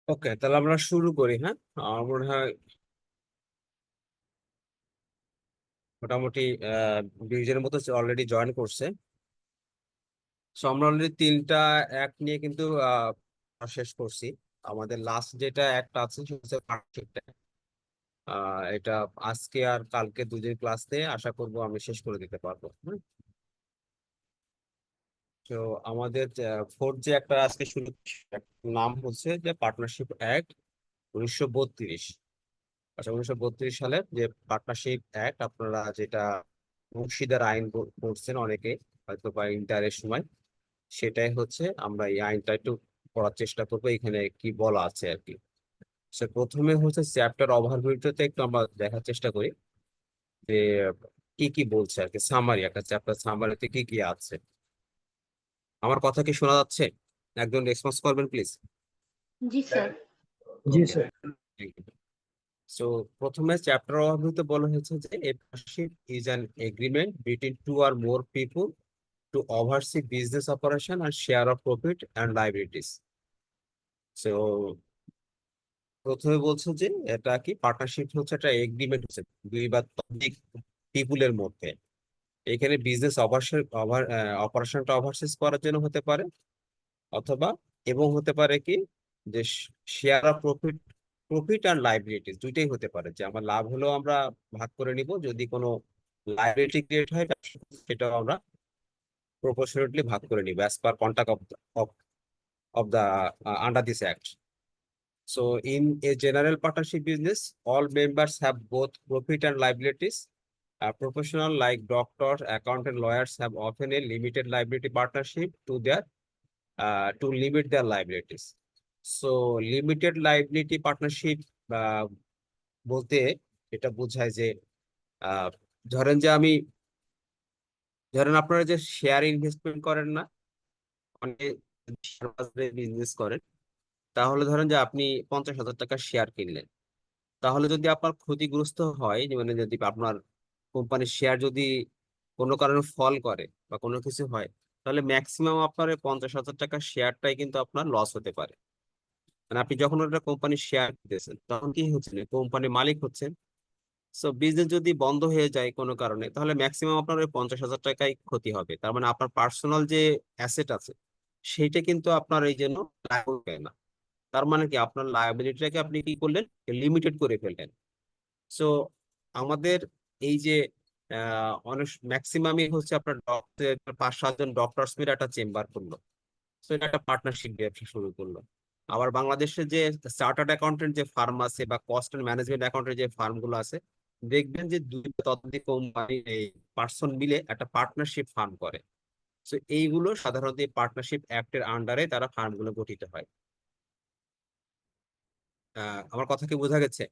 ওকে, তাহলে আমরা শুরু করি। হ্যাঁ, আমার মনে হয় মোটামুটি 20 জনের মতো অলরেডি জয়েন করছে। সো আমরা অলরেডি 3টা অ্যাক্ট নিয়ে কিন্তু শেষ করছি। আমাদের লাস্ট যেটা অ্যাক্ট আছে সেটা হচ্ছে পার্টনারশিপটা। এটা আজকে আর কালকে 2 দিন ক্লাস নিয়ে আশা করব আমি শেষ করে দিতে পারবো। তো আমাদের ফোর্থ যে একটা আজকে শুরু নাম হচ্ছে যে পার্টনারশিপ অ্যাক্ট 1932। আচ্ছা, 1932 সালের যে পার্টনারশিপ অ্যাক্ট, আপনারা যেটা অংশীদার আইন পড়ছেন অনেকে হয়তো বা ইন্টারের সময়, সেটাই হচ্ছে আমরা এই আইনটা একটু পড়ার চেষ্টা করবো এখানে কি বলা আছে আর কি। সে প্রথমে হচ্ছে চ্যাপ্টার ওভারভিউতে একটু আমরা দেখার চেষ্টা করি যে কি কি বলছে আর কি। সামারি, একটা চ্যাপ্টার সামারিতে কি কি আছে। আমার কথা কি শোনা যাচ্ছে? একজন রেসপন্স করবেন প্লিজ। জি স্যার। জি স্যার। সো প্রথমে চ্যাপ্টার ওভারভিউতে বলা হয়েছে যে a partnership is an agreement between two or more people to oversee business operation and share of profit and liabilities. So প্রথমে বলছে যে এটা কি পার্টনারশিপ হচ্ছে একটা এগ্রিমেন্ট, হচ্ছে দুই বা ততোধিক পিপুলের মধ্যে। এখানে বিজনেস অপারেশনটা ওভারসিজ করার জন্য হতে পারে, অথবা এবং হতে পারে কি যে শেয়ার অফ প্রফিট, প্রফিট আর লাইবিলিটিস দুইটাই হতে পারে। যে আমার লাভ হলেও আমরা ভাগ করে নিব, যদি কোনো লাইবিলিটি ক্রিয়েট হয় সেটাও আমরা প্রপোর্শনেটলি ভাগ করে নিব as per contract of the under this act. So in a general partnership business, all members have both profit and liabilities. A professional like doctors, accountant, lawyers have often a limited liability partnership to limit their liabilities. So limited liability partnership বলতে এটা বোঝায় যে আহ, ধরেন যে আমি ধরেন আপনারা যে শেয়ার ইনভেস্টমেন্ট করেন না, অনেক শেয়ার বাজারে বিজনেস করেন, তাহলে ধরেন যে আপনি 50,000 টাকার শেয়ার কিনলেন। তাহলে যদি আপনার ক্ষতিগ্রস্ত হয়, যে মানে যদি আপনার কোম্পানির শেয়ার যদি কোনো কারণে ফল করে বা কোনো কিছু হয়, তাহলে ম্যাক্সিমাম আপনার 50,000 টাকার শেয়ারটাই কিন্তু আপনার লস হতে পারে। মানে আপনি যখন একটা কোম্পানির শেয়ার দিতেছেন তখন কি হচ্ছে, কোম্পানির মালিক হচ্ছেন। সো বিজনেস যদি বন্ধ হয়ে যায় কোনো কারণে, তাহলে ম্যাক্সিমাম আপনার ওই 50,000 টাকাই ক্ষতি হবে। তার মানে আপনার পার্সোনাল যে অ্যাসেট আছে সেইটা কিন্তু আপনার এই জন্য লাভ হবে না। তার মানে কি আপনার লায়াবিলিটিটাকে আপনি কি করলেন, লিমিটেড করে ফেললেন। সো আমাদের এই যে অনেক ম্যাক্সিমামই হচ্ছে আপনার ডক্টর 5-7 জন ডক্টরস মিলে একটা চেম্বার করলো। তো এটা একটা পার্টনারশিপ ব্যবসা শুরু করলো। আবার বাংলাদেশের যে চার্টার্ড অ্যাকাউন্টেন্ট যে ফার্ম আছে বা কস্ট এন্ড ম্যানেজমেন্ট অ্যাকাউন্টের যে ফার্ম গুলো আছে, দেখবেন যে দুই বা ততোধিক কোম্পানি এই পার্সন মিলে একটা পার্টনারশিপ ফার্ম করে। তো এইগুলো সাধারণত পার্টনারশিপ অ্যাক্টের আন্ডারে তারা ফার্ম গুলো গঠিত হয়। আমার কথা কি বোঝা গেছে?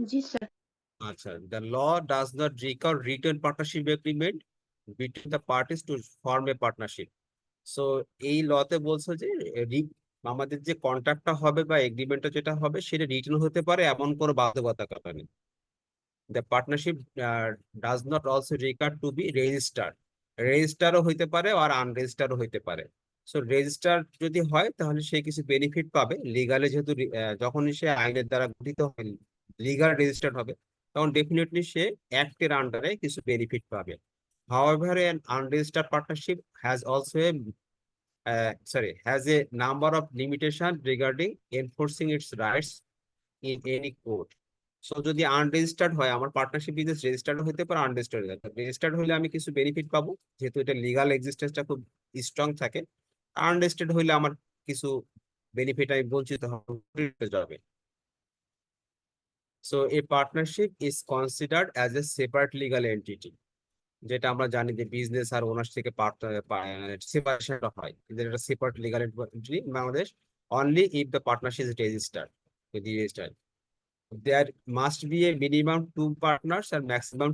জি স্যার। আচ্ছা, the law does not require written partnership agreement between the parties to form a partnership. So এই লতে বলছে যে আমাদের যে কন্ট্রাক্টটা হবে বা এগ্রিমেন্টটা যেটা হবে সেটা রিটেন হতে পারে, এমন কোনো বাধ্যবাধকতা নেই। The partnership does not also require to be registered. রেজিস্টারও হইতে পারে আর আনরেজিস্টারও হইতে পারে। সো রেজিস্টার যদি হয় তাহলে সে কিছু বেনিফিট পাবে লিগালে, যেহেতু যখনই সে আইনের দ্বারা গঠিত হয়, লিগাল রেজিস্টার্ড হবে, তখন ডেফিনেটলি সে অ্যাক্টের আন্ডারে কিছু বেনিফিট পাবে। However, an unregistered partnership has also has a number of limitations regarding enforcing its rights in any court. So যদি আনরেজিস্টার্ড হয়, আমার পার্টনারশিপ বিজনেস রেজিস্টার্ড হতে পারে, আনরেজিস্টার্ড হতে পারে। রেজিস্টার্ড হলে আমি কিছু বেনিফিট পাবো, যেহেতু এটা লিগাল এক্সিস্টেন্সটা খুব স্ট্রং থাকে। আনরেজিস্টার্ড হইলে আমার কিছু বেনিফিট আমি বঞ্চিত হতে যাবে। So A partnership is considered as a separate legal entity. যেটা আমরা জানি যে বিজনেস আর ওনার থেকে সেপারেশনটা হয়, কিন্তু এটা separate legal entity Bangladesh only if the partnership is registered with registered. There must be a minimum 2 partners আর ম্যাক্সিমাম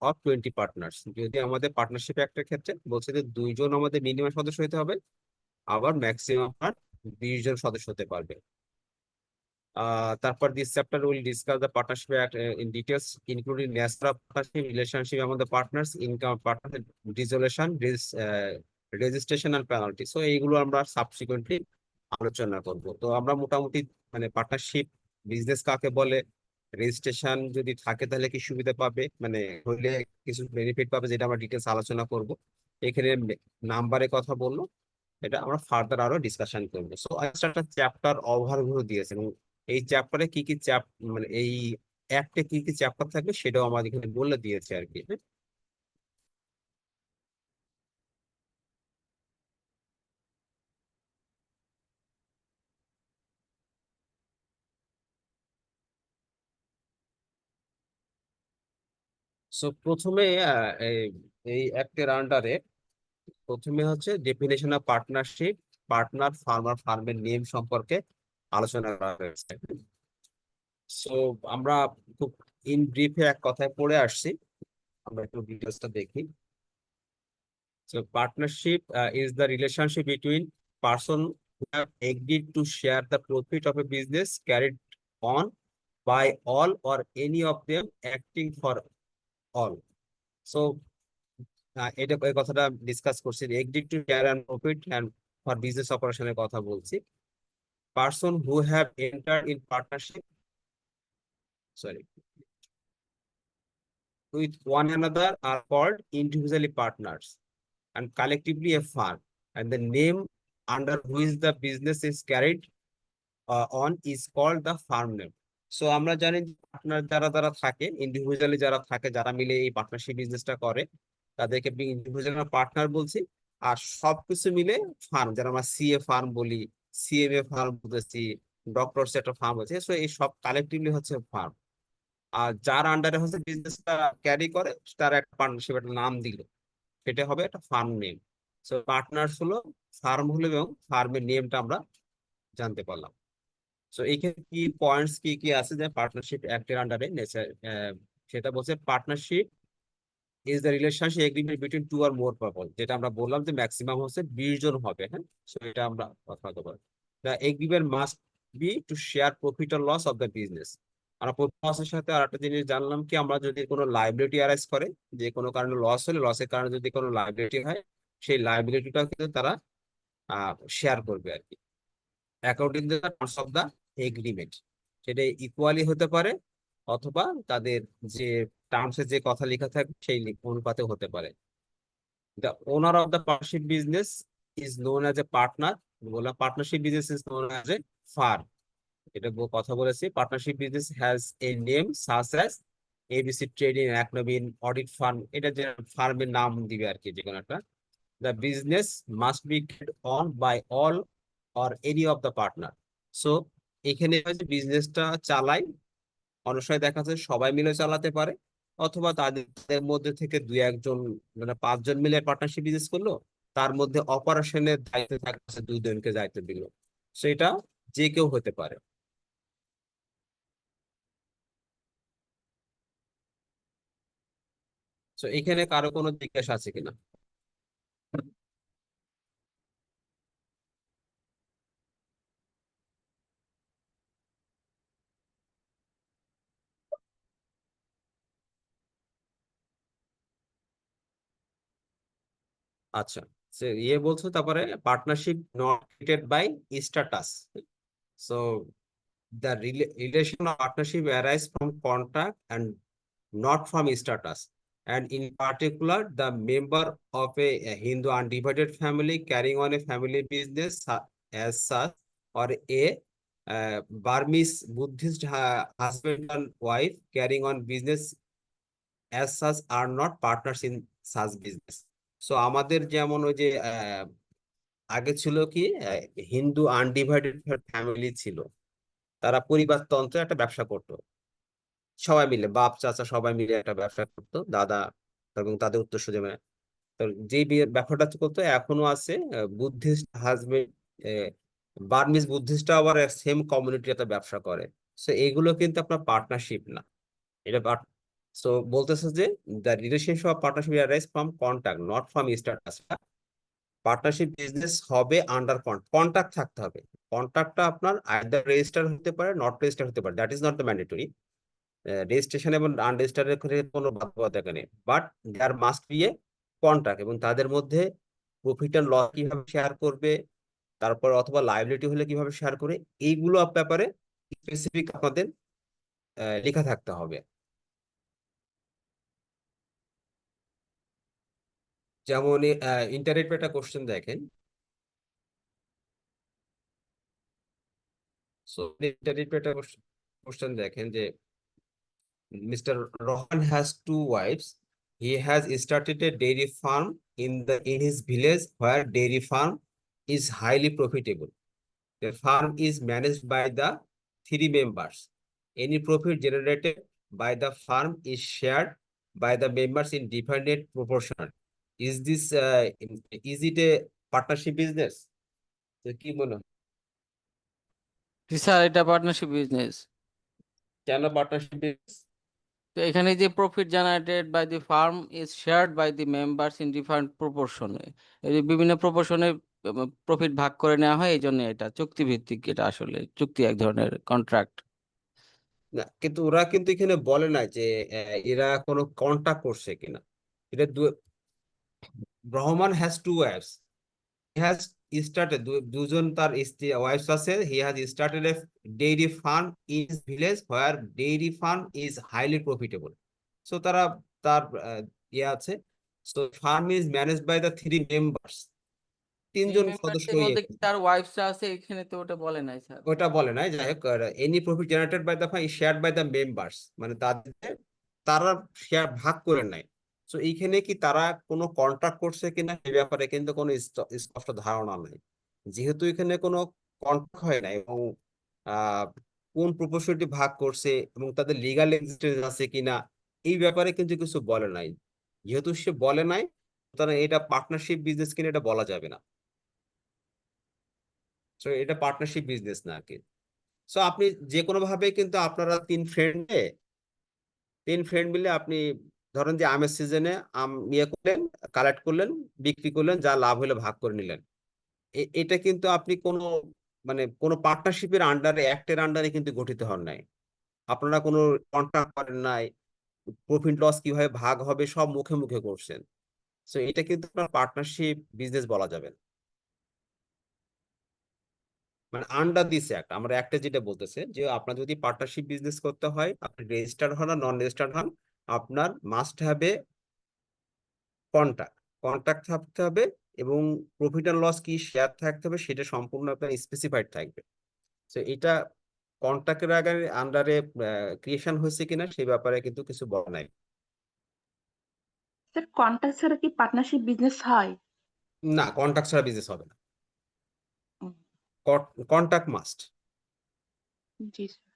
অফ 20 পার্টনার্স। যদি আমাদের পার্টনারশিপ একটা ক্ষেত্রে বলছে যে 2 জন আমাদের মিনিমাম সদস্য হতে হবে, আবার ম্যাক্সিমাম আর 20 জন সদস্য হতে পারবে। তারপর this chapter will discuss the partnership act in details, including nature of partnership, relationship among the partners, income partnership, dissolution, registration আর পেনাল্টি। সো এইগুলো আমরা সাবসিকুয়েন্টলি আলোচনা করব। তো আমরা মোটামুটি মানে পার্টনারশিপ বিজনেস কাকে বলে, রেজিস্ট্রেশন যদি থাকে তাহলে কি সুবিধা পাবে, মানে হইলে কিছু বেনিফিট পাবে, যেটা আমরা ডিটেলস আলোচনা করব। এখানে নাম্বারে কথা বললো, এটা আমরা ফার্দার আরো ডিসকাশন করবো। সো একটা চ্যাপ্টার ওভারভিউ দিয়েছে, এবং এই চ্যাপ্টারে কি কি মানে এই অ্যাক্টে কি কি চ্যাপ্টার থাকবে সেটাও আমাদের এখানে বলে দিয়েছে আর কি। সো প্রথমে এই এই অ্যাক্টের আন্ডারে প্রথমে হচ্ছে definition of partnership, partner, farmer, ফার্মের নেম সম্পর্কে আলোচনা করা হয়েছে। সো আমরা খুব ইন ব্রিফে এক কথায় পড়ে আসছি, আমরা একটু ডিটেলসটা দেখি। So partnership is the relationship between person who have agreed to share the profit of a business carried on by all or any of them acting for all. So এটা এই কথাটা ডিসকাস করছি, agreed to share and profit and for business অপারেশনের কথা বলছি। Person who have entered in partnership, sorry, with one another are called individually partners and collectively a firm, and the name under which the business is carried on is called the firm name. So আমরা জানি partner যারা যারা থাকে, individually যারা থাকে, যারা মিলে এই পার্টনারশিপ বিজনেসটা করে, তাদেরকে ইন্ডিভিজুয়াল পার্টনার বলছি। আর সবকিছু মিলে ফার্ম, যারা আমরা সিএ ফার্ম বলি, সিএমএ ফার্ম বলতেছি, ডক্টরস একটা ফার্ম আছে, সো এই সব কালেকটিভলি হচ্ছে ফার্ম। আর যার আন্ডারে হচ্ছে বিজনেসটা ক্যারি করে, তার একটা পার্টনারশিপ একটা নাম দিল, সেটা হবে একটা ফার্ম নেম। সো পার্টনার্স হলো ফার্ম হলো, এবং ফার্মের নেমটা আমরা জানতে পারলাম। সো এইখানে কি পয়েন্টস কি কি আছে যে পার্টনারশিপ অ্যাক্টের আন্ডারে নেচার, সেটা বলছে partnership is the relationship agreement between two or more people, যেটা আমরা বললাম যে ম্যাক্সিমাম হচ্ছে 20 জন হবে। হ্যাঁ, সো এটা আমরা কথা বলতে পারি। The agreement must be to share profit আর লস অফ দ্য বিজনেস। আমরা প্রফিট লসের সাথে আর একটা জিনিস জানলাম কি, আমরা যদি কোনো লাইবিলিটি অ্যারাইজ করে, যে কোনো কারণে লস হলে, লসের কারণে যদি কোনো লাইবিলিটি হয়, সেই লাইবিলিটিটাও কিন্তু তারা শেয়ার করবে আর কি, according to the terms of the agreement. সেটা ইকুয়ালি হতে পারে, অথবা তাদের যে টার্মসে যে কথা লেখা থাকবে সেই অনুপাতে হতে পারে। The owner of the partnership business is known as a partner. বললাম partnership business is known as a firm, এটা কথা বলেছি। Partnership business has a name such as ABC trading, একনবীন, অডিট ফার্ম, এটা যে ফার্মের নাম দিবে আর কি, যে কোনো একটা। The business must be carried on by all or any of the partner. So এখানে হচ্ছে বিজনেসটা চালাই, অনেক সময় দেখা যাচ্ছে সবাই মিলে চালাতে পারে, অথবা তাদের মধ্যে থেকে দুই একজন, মানে 5 জন মিলে পার্টনারশিপ বিজনেস করলো, তার মধ্যে অপারেশনের দায়িত্ব থাকছে 2 জনকে দায়িত্ব দিল, সেটা যে কেউ হতে পারে। তো এখানে কারো কোনো জিজ্ঞাসা আছে কিনা? আচ্ছা, ইয়ে বলছো তারপরে partnership not created by status. So the relation of partnership arise from contract and not from status. And in particular, the member of a Hindu undivided family carrying on a family business as such, or a Burmese Buddhist husband and wife carrying on business as such are not partners in such business. So আমাদের যেমন ওই যে আগে ছিল কি, Hindu undivided family ছিল, তারা পরিবারতন্ত্রে একটা ব্যবসা করতো, সবাই মিলে বাপ চাচা সবাই মিলে একটা ব্যবসা করতো, দাদা এবং তাদের উত্তরসূরি মানে। তো যে ব্যবসাটা করতো এখনো আছে, বুদ্ধিস্ট হাজবেন্ড, বার্মিজ বুদ্ধিস্টরা আবার সেম কমিউনিটি একটা ব্যবসা করে। সো এগুলো কিন্তু আপনার পার্টনারশিপ না, এটা সো বলতেছে যে the relationship of partnership arise from contact not from status. Partnership business হবে আন্ডার কন্ট্যাক্ট থাকতে হবে। কন্ট্যাক্টটা আপনার আইদার রেজিস্টার হতে পারে, নট রেজিস্টার হতে পারে, that is not the mandatory. Registration এবং আনরেজিস্টার্ডের ক্ষেত্রে কোনো বাধ্যবাধকতা নেই, but there must be a contract, এবং তাদের মধ্যে প্রফিট এন্ড লস কিভাবে শেয়ার করবে, তারপর অথবা লাইবিলিটি হলে কিভাবে শেয়ার করে, এইগুলো ব্যাপারে স্পেসিফিক আপনাদের লেখা থাকতে হবে। যেমন ইন্টারেক্ট একটা কোশ্চেন দেখেন, সো ইন্টারেক্ট একটা কোশ্চেন দেখেন যে Mr. Rohan has two wives. He has started a dairy farm in his village where dairy farm is highly profitable. The farm is managed by the three members. Any profit generated by the farm is shared by the members in different proportion. Is it a partnership business? তো কি মনে হয়, ji sir, এটা partnership business. কেন partnership business? তো এখানে যে profit generated by the firm is shared by the members in different প্রপোর্শনে, এই যে বিভিন্ন প্রপোর্শনে প্রফিট ভাগ করে নেওয়া হয়, এই জন্য এটা চুক্তিভিত্তিক, এটা আসলে চুক্তি, এক ধরনের কন্ট্রাক্ট। না, কিন্তু ওরা কিন্তু এখানে বলে না যে এরা কোনো কন্ট্যাক্ট করছে কিনা। এটা Rahman has to wife's, he has started, দুজন তার স্ত্রী ওয়াইফস আছে, he has started a dairy firm in his village where dairy farm is highly profitable. So তারা তার ইয়ে আছে, so farm is managed by the three members, three তিনজন সদস্য মেম্বার্সের ইয়ে মধ্যে কি করে। তার ওয়াইফস আছে? এখানে তো ওটা বলে নাই স্যার। ওটা বলে নাই, যাই হোক, any profit generated by the farm is shared by the members, মানে তাদের, তারা শেয়ার ভাগ করে নেয়। তো এইখানে কি তারা কোনো কন্ট্রাক্ট করছে কিনা সে ব্যাপারে কিন্তু কোনো স্পষ্ট ধারণা নাই। যেহেতু এখানে কোনো কন্ট্রাক্ট হয় না, এবং আহ কোন প্রপোর্শনটি ভাগ করছে এবং তাদের লিগাল এক্সিস্টেন্স আছে কিনা, এই ব্যাপারে কিন্তু কিছু বলে নাই। যেহেতু সে বলে নাই, সুতরাং এটা পার্টনারশিপ বিজনেস কিনা এটা বলা যাবে না। তো এটা পার্টনারশিপ বিজনেস না আর কি। সো আপনি যে কোনো ভাবে কিন্তু আপনারা তিন ফ্রেন্ড মিলে আপনি ধরেন যে আমের সিজনে আম ইয়ে করলেন, কালেক্ট করলেন, বিক্রি করলেন, যা লাভ হলে ভাগ করে নিলেন। এটা কিন্তু আপনি কোনো, মানে কোনো পার্টনারশিপের আন্ডারে, অ্যাক্টের আন্ডারে কিন্তু গঠিত হন নাই। আপনারা কোনো কন্ট্রাক্ট করেন নাই, প্রফিট লস কিভাবে ভাগ হবে সব মুখে মুখে করছেন। তো এটা কিন্তু আপনার পার্টনারশিপ বিজনেস বলা যাবে না। মানে আন্ডার দিস অ্যাক্ট, আমরা অ্যাক্টে যেটা বলতেছে যে আপনার যদি পার্টনারশিপ বিজনেস করতে হয়, আপনি রেজিস্টার্ড হন আর নন রেজিস্টার্ড হন, আপনার must have a contract, contract থাকতে হবে, এবং প্রফিট এন্ড লস কি শেয়ার থাকতে হবে সেটা সম্পূর্ণ আপনার স্পেসিফাইড থাকবে। তো এটা কন্ট্রাক্টের আগে আন্ডারে ক্রিয়েশন হয়েছে কিনা সেই ব্যাপারে কিন্তু কিছু বলা নাই। স্যার, কন্ট্রাক্ট ছাড়া কি পার্টনারশিপ বিজনেস হয়? না, কন্ট্রাক্ট ছাড়া বিজনেস হবে না, উম, কন্ট্রাক্ট মাস্ট। জি স্যার।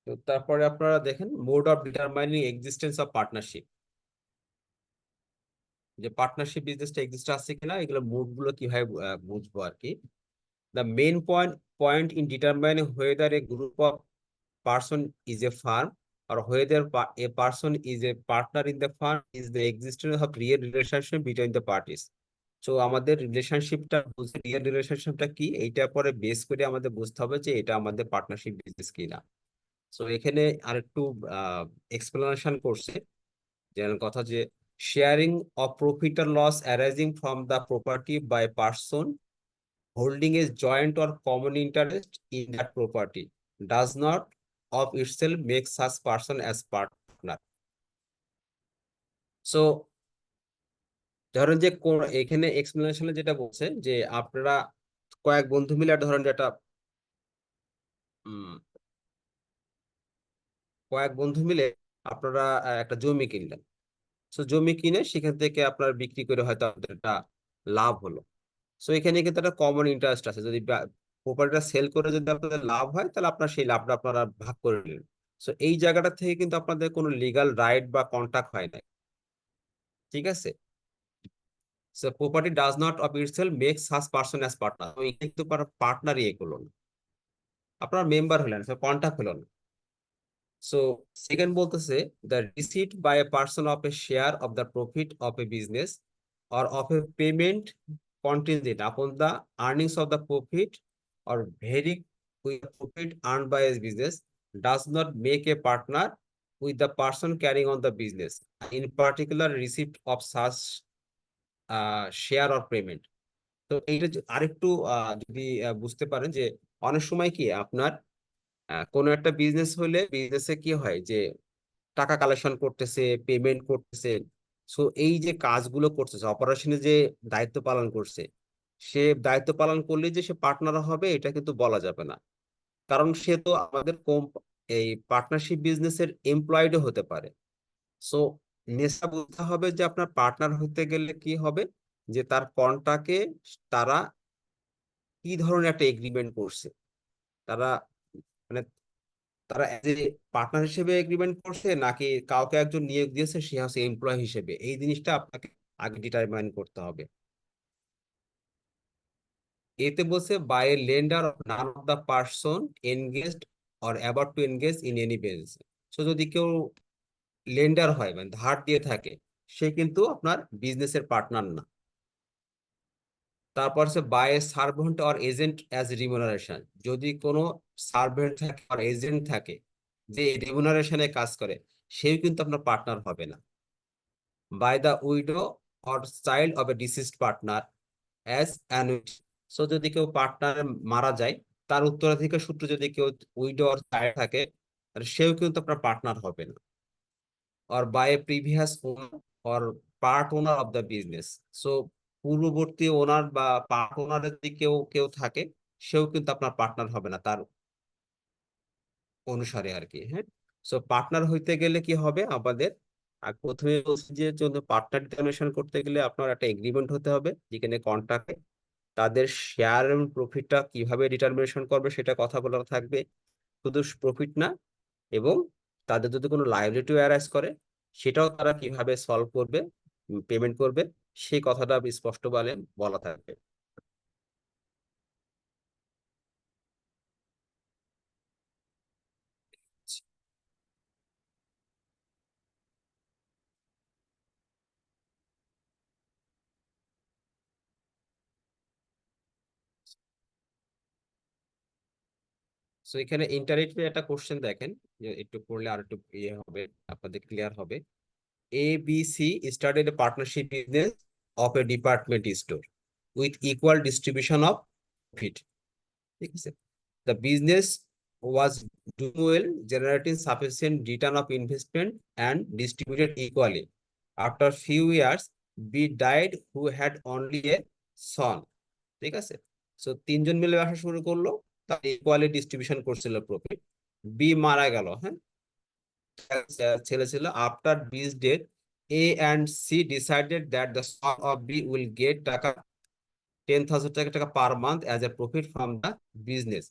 তো তারপরে আপনারা দেখেন mode of determining existence of partnership, যে পার্টনারশিপ বিজনেসটা এক্সিস্ট আছে কিনা, এগুলো মোড গুলো কিভাবে বুঝবো আর কি। The main point in determining whether a group of person is a firm or whether a person is a partner in the firm is the existence of real relationship between the parties. So আমাদের রিলেশনশিপটা বুঝে, real রিলেশনশিপটা কি, এইটা পরে base করে আমাদের বুঝতে হবে যে এটা আমাদের পার্টনারশিপ বিজনেস কিনা। সো এখানে আরেকটু এক্সপ্লেনেশন করছে, যেমন কথা যে sharing of profit or loss arising from the property by person holding a joint or common interest in that property does not of itself make such person as partner. So ধরেন যে এখানে এক্সপ্লেনেশনে যেটা বলছে যে আপনারা কয়েক বন্ধু মিলে ধরেন যে একটা উম, কয়েক বন্ধু মিলে আপনারা একটা জমি কিনলেন। তো জমি কিনে সেখান থেকে আপনার বিক্রি করে হয়তো আপনাদের একটা লাভ হলো। সো এখানে কিন্তু একটা কমন ইন্টারেস্ট আছে, যদি প্রপার্টিটা সেল করে যদি আপনাদের লাভ হয় তাহলে আপনার সেই লাভটা আপনারা ভাগ করে নিলেন। সো এই জায়গাটা থেকে কিন্তু আপনাদের কোনো লিগাল রাইট বা কন্ট্রাক্ট হয় না, ঠিক আছে। So property does not of itself make such person as partner, তো এখানে কিন্তু পার্টনারই এ করলো না, আপনার মেম্বার হলেন, কন্ট্রাক্ট হলো না। সো সেকেন্ড বলতেছে the receipt by a person of a share of the profit of a business or of a payment contingent upon the earnings of the profit or vary with the profit earned by his business does not make a partner with the person carrying on the business, in particular receipt of such share or payment. তো এইটা আরেকটু যদি বুঝতে পারেন যে অনেক সময় কি আপনার কোনো একটা বিজনেস হলে বিজনেসে কি হয় যে টাকা কালেকশন করতেছে, পেমেন্ট করতেছে, সো এই যে কাজগুলো করতেছে, অপারেশনে যে দায়িত্ব পালন করছে, সে দায়িত্ব পালন করলে যে সে পার্টনার হবে এটা কিন্তু বলা যাবে না। কারণ সে তো আমাদের এই পার্টনারশিপ বিজনেসের এমপ্লয়েডও হতে পারে। সো নেশা বুঝতে হবে যে আপনার পার্টনার হতে গেলে কি হবে, যে তার কন্ট্রাক্টে তারা কি ধরনের একটা এগ্রিমেন্ট করছে, তারা মানে তারা পার্টনার হিসেবে এগ্রিমেন্ট করছে নাকি কাউকে একজন নিয়োগ দিয়েছে সে হচ্ছে এমপ্লয় হিসেবে, এই জিনিসটা আপনাকে আগে ডিটারমাইন করতে হবে। এতে বলছে by a lender none of the person engaged or about to engage in any business. So যদি কেউ লেন্ডার হয় মানে ধার দিয়ে থাকে, সে কিন্তু আপনার বিজনেসের পার্টনার না। তারপর হচ্ছে by a servant or agent as remuneration, যদি কোনো সার্ভেন্ট থাকে আর এজেন্ট থাকে যে রিমুনারেশনে কাজ করে, সেও কিন্তু আপনার পার্টনার হবে না। By the widow or child of a deceased partner as annuity. So যদি কেউ পার্টনার মারা যায়, তার উত্তরাধিকার সূত্রে যদি কেউ উইডো অর চাইল্ড থাকে, তাহলে সেও কিন্তু আপনার পার্টনার হবে না। Or by a previous owner or part owner of the business. So পূর্ববর্তী ওনার বা পার্ট ওনারের যদি কেউ কেউ থাকে, সেও কিন্তু আপনার পার্টনার হবে না তার অনুসারে আর কি। হ্যাঁ, সো পার্টনার হইতে গেলে কি হবে আমাদের, আর প্রথমে বলছি যে জন্য পার্টনার ডিটারমিনেশন করতে গেলে আপনার একটা এগ্রিমেন্ট হতে হবে, যেখানে কন্ট্রাক্টে তাদের শেয়ার এবং প্রফিটটা কিভাবে ডিটারমিনেশন করবে সেটা কথা বলা থাকবে। শুধু প্রফিট না, এবং তাদের যদি কোনো লায়াবিলিটি অ্যারাইজ করে সেটাও তারা কিভাবে সলভ করবে, পেমেন্ট করবে, সেই কথাটা স্পষ্ট বলা থাকবে। সো এখানে ইন্টারেক্টলি একটা কোশ্চেন দেখেন, যে একটু পড়লে আর একটু ইয়ে হবে, আপনাদের ক্লিয়ার হবে। ABC started a partnership business of a department store with equal distribution of profit. ঠিক আছে? The business was doing well, generating sufficient return of investment and distributed equally. After few years, B died, who had only a son. ঠিক আছে? So তিনজন মিলে ব্যবসা শুরু করলো, তার ইকুয়ালি ডিস্ট্রিবিউশন করছিল প্রফিট। বি মারা গেল, হ্যাঁ, ছেলে ছিল। After B's death, A and C decided that the son of B will get টাকা 10,000 টাকা per month as a profit from the business.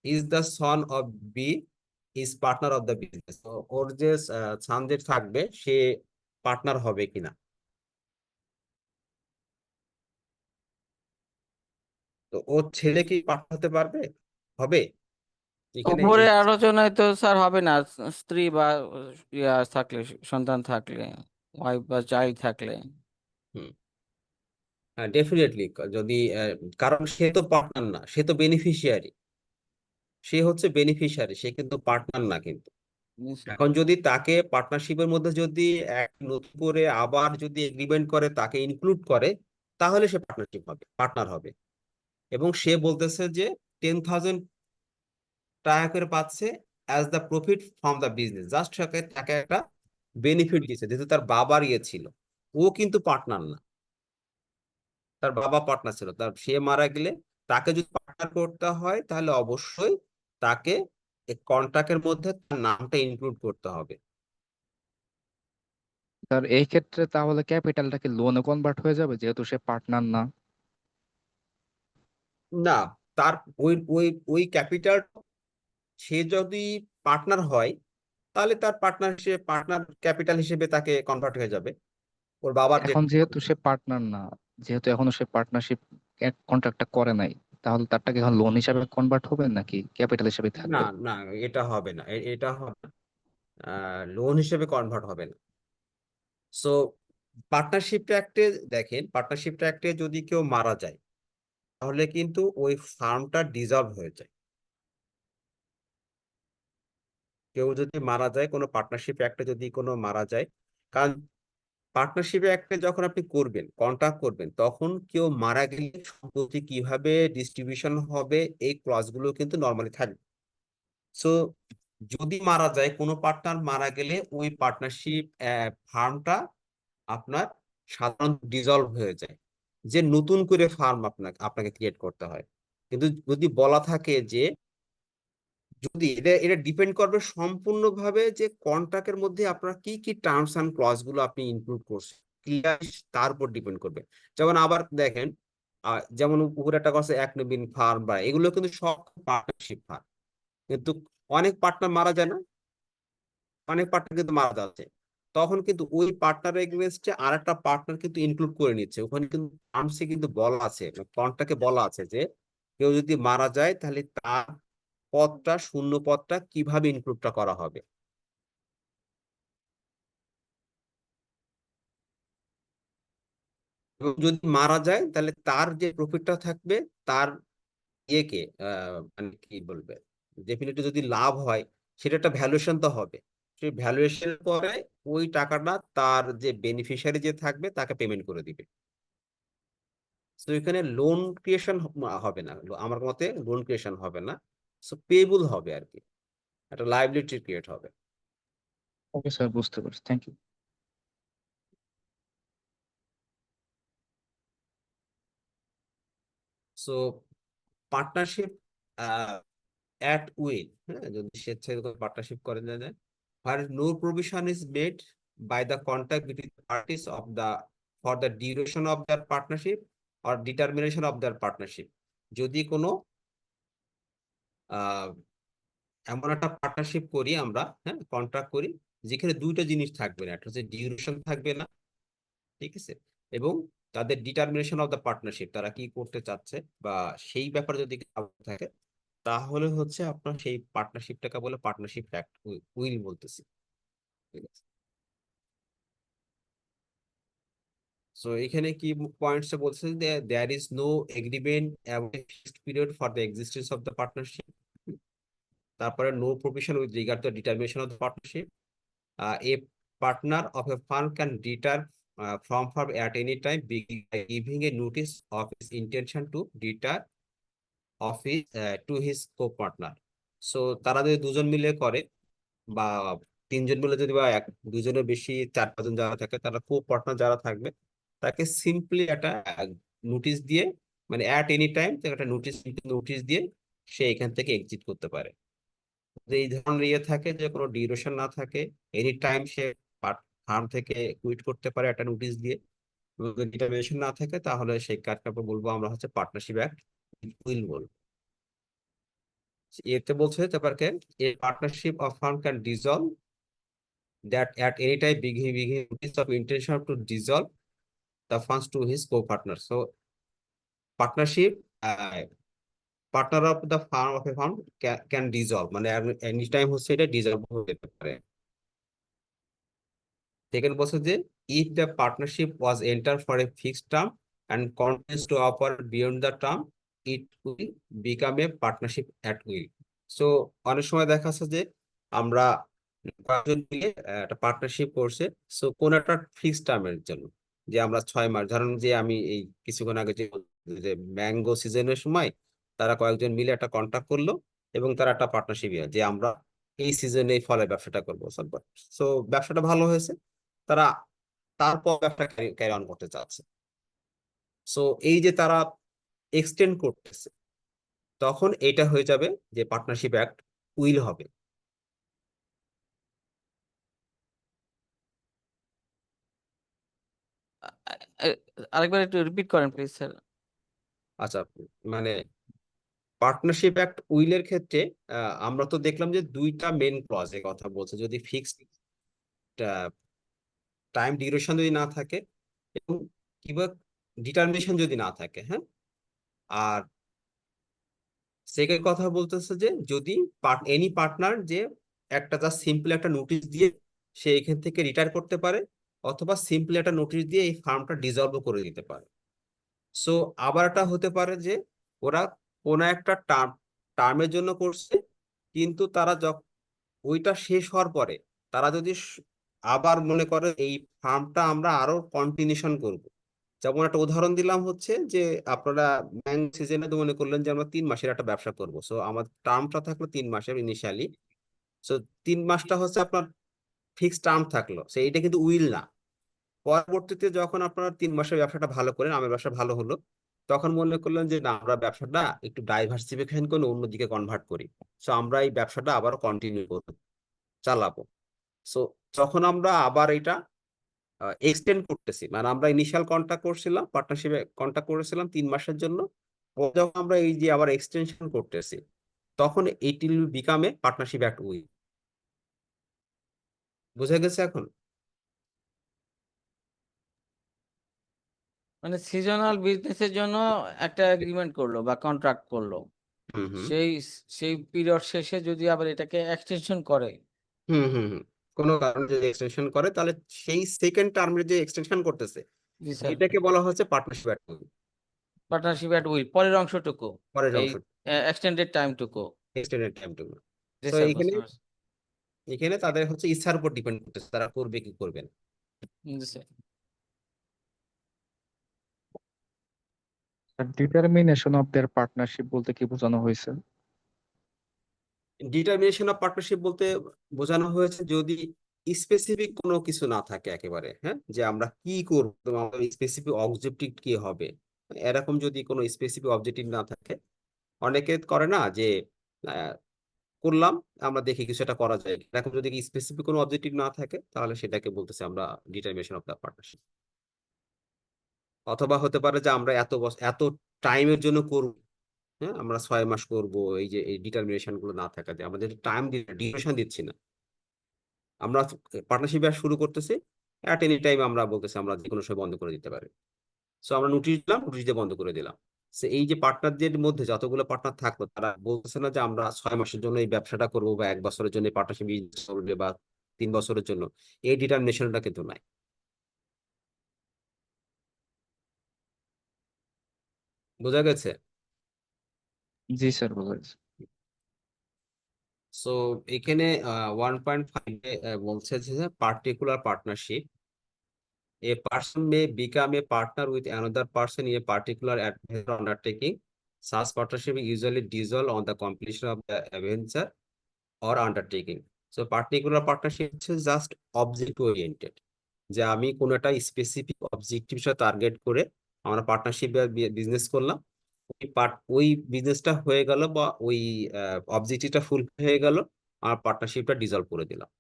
Is the son of B is partner of the business? ওর যে son যে থাকবে সে partner হবে কিনা। তো ওর ছেলে কি পার্টনার হতে পারবে, হবে? এখানে উপরে আলোচনায় তো স্যার হবে না, স্ত্রী বা ইয়া থাকলে, সন্তান থাকলে, ওয়াইফ বা চাইল্ড থাকলে। হ্যাঁ, ডেফিনেটলি। যদি কারণ সে তো পার্টনার না, সে তো বেনিফিশিয়ারি, সে হচ্ছে বেনিফিশিয়ারি, সে কিন্তু পার্টনার না কিন্তু। এখন যদি তাকে পার্টনারশিপের মধ্যে যদি এক নতুন করে আবার যদি এগ্রিমেন্ট করে তাকে ইনক্লুড করে, তাহলে সে পার্টনারশিপ হবে, পার্টনার হবে। এবং সে বলতেছে যে 10,000 টাকা করে পাচ্ছে as the profit from the business, just তাকে একটা বেনিফিট দিচ্ছে, যেহেতু তার বাবার ইয়ে ছিল। ও কিন্তু পার্টনার না, তার বাবা পার্টনার ছিল, তার সে মারা গেলে তাকে যদি পার্টনার করতে হয় তাহলে অবশ্যই তাকে কন্ট্রাক্টের মধ্যে তার নামটা ইনক্লুড করতে হবে। স্যার এই ক্ষেত্রে তাহলে ক্যাপিটালটা কি লোনে কনভার্ট হয়ে যাবে যেহেতু সে পার্টনার না? না, তার ওই ওই ওই ক্যাপিটাল, সে যদি পার্টনার হয় তাহলে তার পার্টনার হিসেবে, পার্টনার ক্যাপিটাল হিসেবে তাকে কনভার্ট হয়ে যাবে ওর বাবার যে। এখন যেহেতু সে পার্টনার না, যেহেতু এখনো সে পার্টনারশিপ কন্ট্রাক্টটা করে নাই, তাহলে তারটাকে এখন লোন হিসাবে কনভার্ট হবে নাকি ক্যাপিটাল হিসেবে না থাকবে? না, এটা হবে না, এটা হবে লোন হিসেবে কনভার্ট হবে না। সো পার্টনারশিপটা অ্যাক্টে দেখেন, পার্টনারশিপটা অ্যাক্টে যদি কেউ মারা যায় তাহলে কিন্তু ওই ফার্মটা ডিসলভ হয়ে যায়। কেউ যদি মারা যায়, কোনো পার্টনারশিপ অ্যাক্টে যদি কোনো মারা যায়, কারণ পার্টনারশিপ অ্যাক্টে যখন আপনি করবেন, কন্ট্রাক্ট করবেন, তখন কেউ মারা গেলে সম্পত্তি কিভাবে ডিস্ট্রিবিউশন হবে এই ক্লজগুলো কিন্তু নর্মালি থাকবে। সো যদি মারা যায়, কোনো পার্টনার মারা গেলে ওই পার্টনারশিপ ফার্মটা আপনার সাধারণত ডিজলভ হয়ে যায়, যে নতুন করে ফার্ম আপনাকে আপনাকে ক্রিয়েট করতে হয়। কিন্তু যদি বলা থাকে যে, যদি এটা এটা ডিপেন্ড করবে সম্পূর্ণভাবে যে কন্ট্রাক্টের মধ্যে আপনার কি কি টার্মস এন্ড ক্লজ গুলো আপনি ইনক্লুড করছেন, ক্লিয়ার, তার উপর ডিপেন্ড করবে। যেমন আবার দেখেন, যেমন উপরে একটা কথা এক নবীন ফার্ম বা এগুলো কিন্তু সব পার্টনারশিপ ফার্ম, কিন্তু অনেক পার্টনার মারা যায় না, অনেক পার্টনার কিন্তু মারা যাচ্ছে, তখন কিন্তু ওই পার্টনার এগেইনস্টে আর একটা পার্টনার কিন্তু ইনক্লুড করে নিচ্ছে। ওখানে কিন্তু টার্মসে কিন্তু বলা আছে, কন্ট্রাক্টে বলা আছে যে কেউ যদি মারা যায় তাহলে তার পদটা, শূন্য পদটা কিভাবে ইনক্লুডটা করা হবে। এবং যদি মারা যায় তাহলে তার যে প্রফিটটা থাকবে, তার ইয়েকে মানে কি বলবে, ডেফিনেটলি যদি লাভ হয়, সেটা একটা ভ্যালুয়েশন তো হবে। সেই ভ্যালুয়েশন পরে ওই টাকাটা তার যে বেনিফিশিয়ারি যে থাকবে তাকে পেমেন্ট করে দিবে। তো এখানে লোন ক্রিয়েশন হবে না, আমার মতে লোন ক্রিয়েশন হবে না, সো পেবল হবে আর কি, একটা লাইবিলিটি ক্রিয়েট হবে। ওকে স্যার, বুঝতে পারছি, thank you. So partnership at will, হ্যাঁ, যদি স্বেচ্ছায় পার্টনারশিপ করে দেওয়া যায়, where no provision is made by the contract between the parties of the for the duration of their partnership or determination of their partnership। যদি কোনো আহ এমন একটা পার্টনারশিপ করি আমরা, হ্যাঁ, কন্ট্রাক্ট করি, যেখানে দুইটা জিনিস থাকবে না, একটা হচ্ছে ডিউরেশন থাকবে না, ঠিক আছে, এবং তাদের ডিটারমিনেশন অফ দ্য পার্টনারশিপ, তারা কি করতে চাচ্ছে বা সেই ব্যাপারে যদি থাকে, তাহলে হচ্ছে আপনার সেই পার্টনারশিপটাকে বলে পার্টনারশিপ অ্যাক্ট, উইল বলতেছি, ঠিক আছে। সো এখানে কি পয়েন্টস বলছে যে there is no agreement about a fixed period for the existence of the partnership. তারপরে no provision with regard to determination of the partnership. A partner of a firm can deter from firm at any time by giving a notice of his intention to deter of his to his co-partner। So তারা যদি দুজন মিলে করে, বা তিনজন মিলে যদি, বা দুজনের বেশি, চার পাঁচজন যারা থাকে, তারা কো পার্টনার যারা থাকবে, তাকে সিম্পলি একটা নোটিশ দিয়ে, মানে অ্যাট এনি টাইম একটা নোটিশ নোটিশ দিয়ে সে এখান থেকে এক্সিট করতে পারে। যদি এই ধরনের ইয়ে থাকে যে কোনো ডিউরেশন না থাকে, এনি টাইম সে ফার্ম থেকে কুইট করতে পারে একটা নোটিশ দিয়ে, যদি ডিটারমিনেশন না থাকে, তাহলে সেই কাজটাকে বলবো আমরা হচ্ছে পার্টনারশিপ অ্যাক্ট উইল বলবো। এতে বলছে তারপরকে a partnership of firm can dissolve that at any time begin notice of intention to dissolve the funds to his co-partner। So partnership partner of the firm of a firm can dissolve, মানে any time হচ্ছে এটা dissolve হতে পারে। Second বলছে যে if the partnership was entered for a fixed term and continues to operate beyond the term, it will become a partnership at will। So অনেক সময় দেখা যাচ্ছে যে আমরা কয়েকজন মিলে একটা পার্টনারশিপ করছে, সো কোন একটা ফিক্সড টার্মের জন্য, যে আমরা 6 মাস, ধরেন যে আমি এই কিছুক্ষণ আগে যে ম্যাঙ্গো সিজনের সময় তারা কয়েকজন মিলে একটা কন্ট্রাক্ট করলো, এবং তারা একটা পার্টনারশিপ, যে আমরা এই সিজনে এই ফলের ব্যবসাটা করবো। সো ব্যবসাটা ভালো হয়েছে, তারা তারপর ব্যবসা ক্যারি অন করতে চাচ্ছে। সো এই যে তারা এক্সটেন্ড করতেছে, তখন এটা হয়ে যাবে যে পার্টনারশিপ অ্যাক্ট উইল হবে। আরেকবার একটু রিপিট করেন প্লিজ স্যার। আচ্ছা, মানে পার্টনারশিপ অ্যাক্ট উইলের ক্ষেত্রে আমরা তো দেখলাম যে দুইটা মেন ক্লজে কথা বলছে, যদি ফিক্সড টাইম ডিউরেশন যদি না থাকে, এবং কিংবা ডিটারমিনেশন যদি না থাকে, হ্যাঁ। আর সেকেন্ড কথা বলতেছে যে যদি এনি পার্টনার যে একটা জাস্ট সিম্পল একটা নোটিশ দিয়ে সে এখান থেকে রিটায়ার করতে পারে, অথবা সিম্পলি একটা নোটিশ দিয়ে এই ফার্মটা ডিজলভ করে দিতে পারে। সো আবার একটা হতে পারে যে ওরা কোনো একটা টার্মের জন্য করছে, কিন্তু তারা ওইটা শেষ হওয়ার পরে তারা যদি আবার মনে করে এই ফার্মটা আমরা আরো কন্টিনিউশন করব, যেমন একটা উদাহরণ দিলাম হচ্ছে যে আপনারা ম্যাঙ্গো সিজনে তো মনে করলেন যে আমরা 3 মাসের একটা ব্যবসা করব, সো আমাদের টার্মটা থাকলো 3 মাসের ইনিশিয়ালি। সো 3 মাসটা হচ্ছে আপনার ফিক্সড টার্ম থাকলো, সো এইটা কিন্তু উইল না। পরবর্তীতে যখন আপনারা 3 মাসের ব্যবসাটা ভালো করেন, আমের ব্যবসা ভালো হলো, তখন মনে করলেন যে না আমরা ব্যবসাটা একটু ডাইভার্সিফিকেশন করে অন্যদিকে কনভার্ট করি, সো আমরা এই ব্যবসাটা আবার কন্টিনিউ করব, চালাবো। সো যখন আমরা আবার এটা এক্সটেন্ড করতেছি, মানে আমরা ইনিশিয়াল কন্ট্যাক্ট করছিলাম, পার্টনারশিপে কন্ট্যাক্ট করেছিলাম 3 মাসের জন্য, পরে যখন আমরা এই যে আবার এক্সটেনশন করতেছি, তখন it will become a partnership at will. বুঝা গেছে এখন? মানে সিজনাল বিজনেসের জন্য একটা এগ্রিমেন্ট করলো বা কন্ট্রাক্ট করলো, হুম হুম সেই সেই পিরিয়ড শেষে যদি আবার এটাকে এক্সটেনশন করে। হুম হুম হুম কোনো কারণে যদি এক্সটেনশন করে, তাহলে সেই সেকেন্ড টার্মে যে এক্সটেনশন করতেছে জি স্যার। এটাকে বলা হচ্ছে partnership at will. Partnership at will পরের অংশটুকু, পরের এই অংশ এক্সটেন্ডেড টাইমটুকু। Extended time to. জি তো স্যার, এখানে বুঝতে পারছি। এখানে তাদের হচ্ছে ইচ্ছার উপর ডিপেন্ড করতেছে তারা করবে কি করবে না। Ji sir. Determination of their partnership বলতে কি বোঝানো হয়েছে? ডিটারমিনেশন অফ পার্টনারশিপ বলতে বোঝানো হয়েছে যদি স্পেসিফিক কোনো কিছু না থাকে একেবারে, হ্যাঁ, যে আমরা কি করবো, আমাদের স্পেসিফিক অবজেক্টিভ কি হবে, এরকম যদি কোনো স্পেসিফিক অবজেক্টিভ না থাকে। অনেকে করে না যে আহ, করলাম, আমরা দেখি কিছু একটা করা যায়, এরকম যদি স্পেসিফিক কোনো অবজেক্টিভ না থাকে তাহলে সেটাকে বলতেছি আমরা ডিটারমিনেশন অফ দ্য পার্টনারশিপ। অথবা হতে পারে যে আমরা এত বছর এত টাইমের জন্য করব, হ্যাঁ, আমরা 6 মাস করব, এই যে এই ডিটারমিনেশন গুলো না থাকা, যে আমাদের টাইম ডিউরেশন দিচ্ছি না, আমরা পার্টনারশিপ শুরু করতেছি, অ্যাট এনি টাইম আমরা বলতেছি আমরা যে কোনো সময় বন্ধ করে দিতে পারি। সো আমরা নোটিশ দিলাম, নোটিশ দিয়ে বন্ধ করে দিলাম। সো এই যে পার্টনারদের মধ্যে যতগুলো পার্টনার থাকলো তারা বলতেছে না যে আমরা 6 মাসের জন্য এই ব্যবসাটা করবো বা 1 বছরের জন্য পার্টনারশিপ করবে বা 3 বছরের জন্য, এই ডিটারমিনেশনটা কিন্তু নাই। বোঝা গেছে? জি স্যার, বোঝা গেছে। সো এখানে 1.5 বলছে যে particular partnership, a person may become a partner with another person in a particular adventure undertaking. Such partnership usually dissolve on the completion of the adventure or undertaking. So particular partnership হচ্ছে just object oriented, যে আমি কোনো একটা specific objective সাথে target করে আমরা partnership business করলাম, ওই বিজনেসটা হয়ে গেল বা ওই অবজেক্টিভটা ফুল হয়ে গেল, আর পার্টনারশিপটা ডিজলভ করে দিলাম।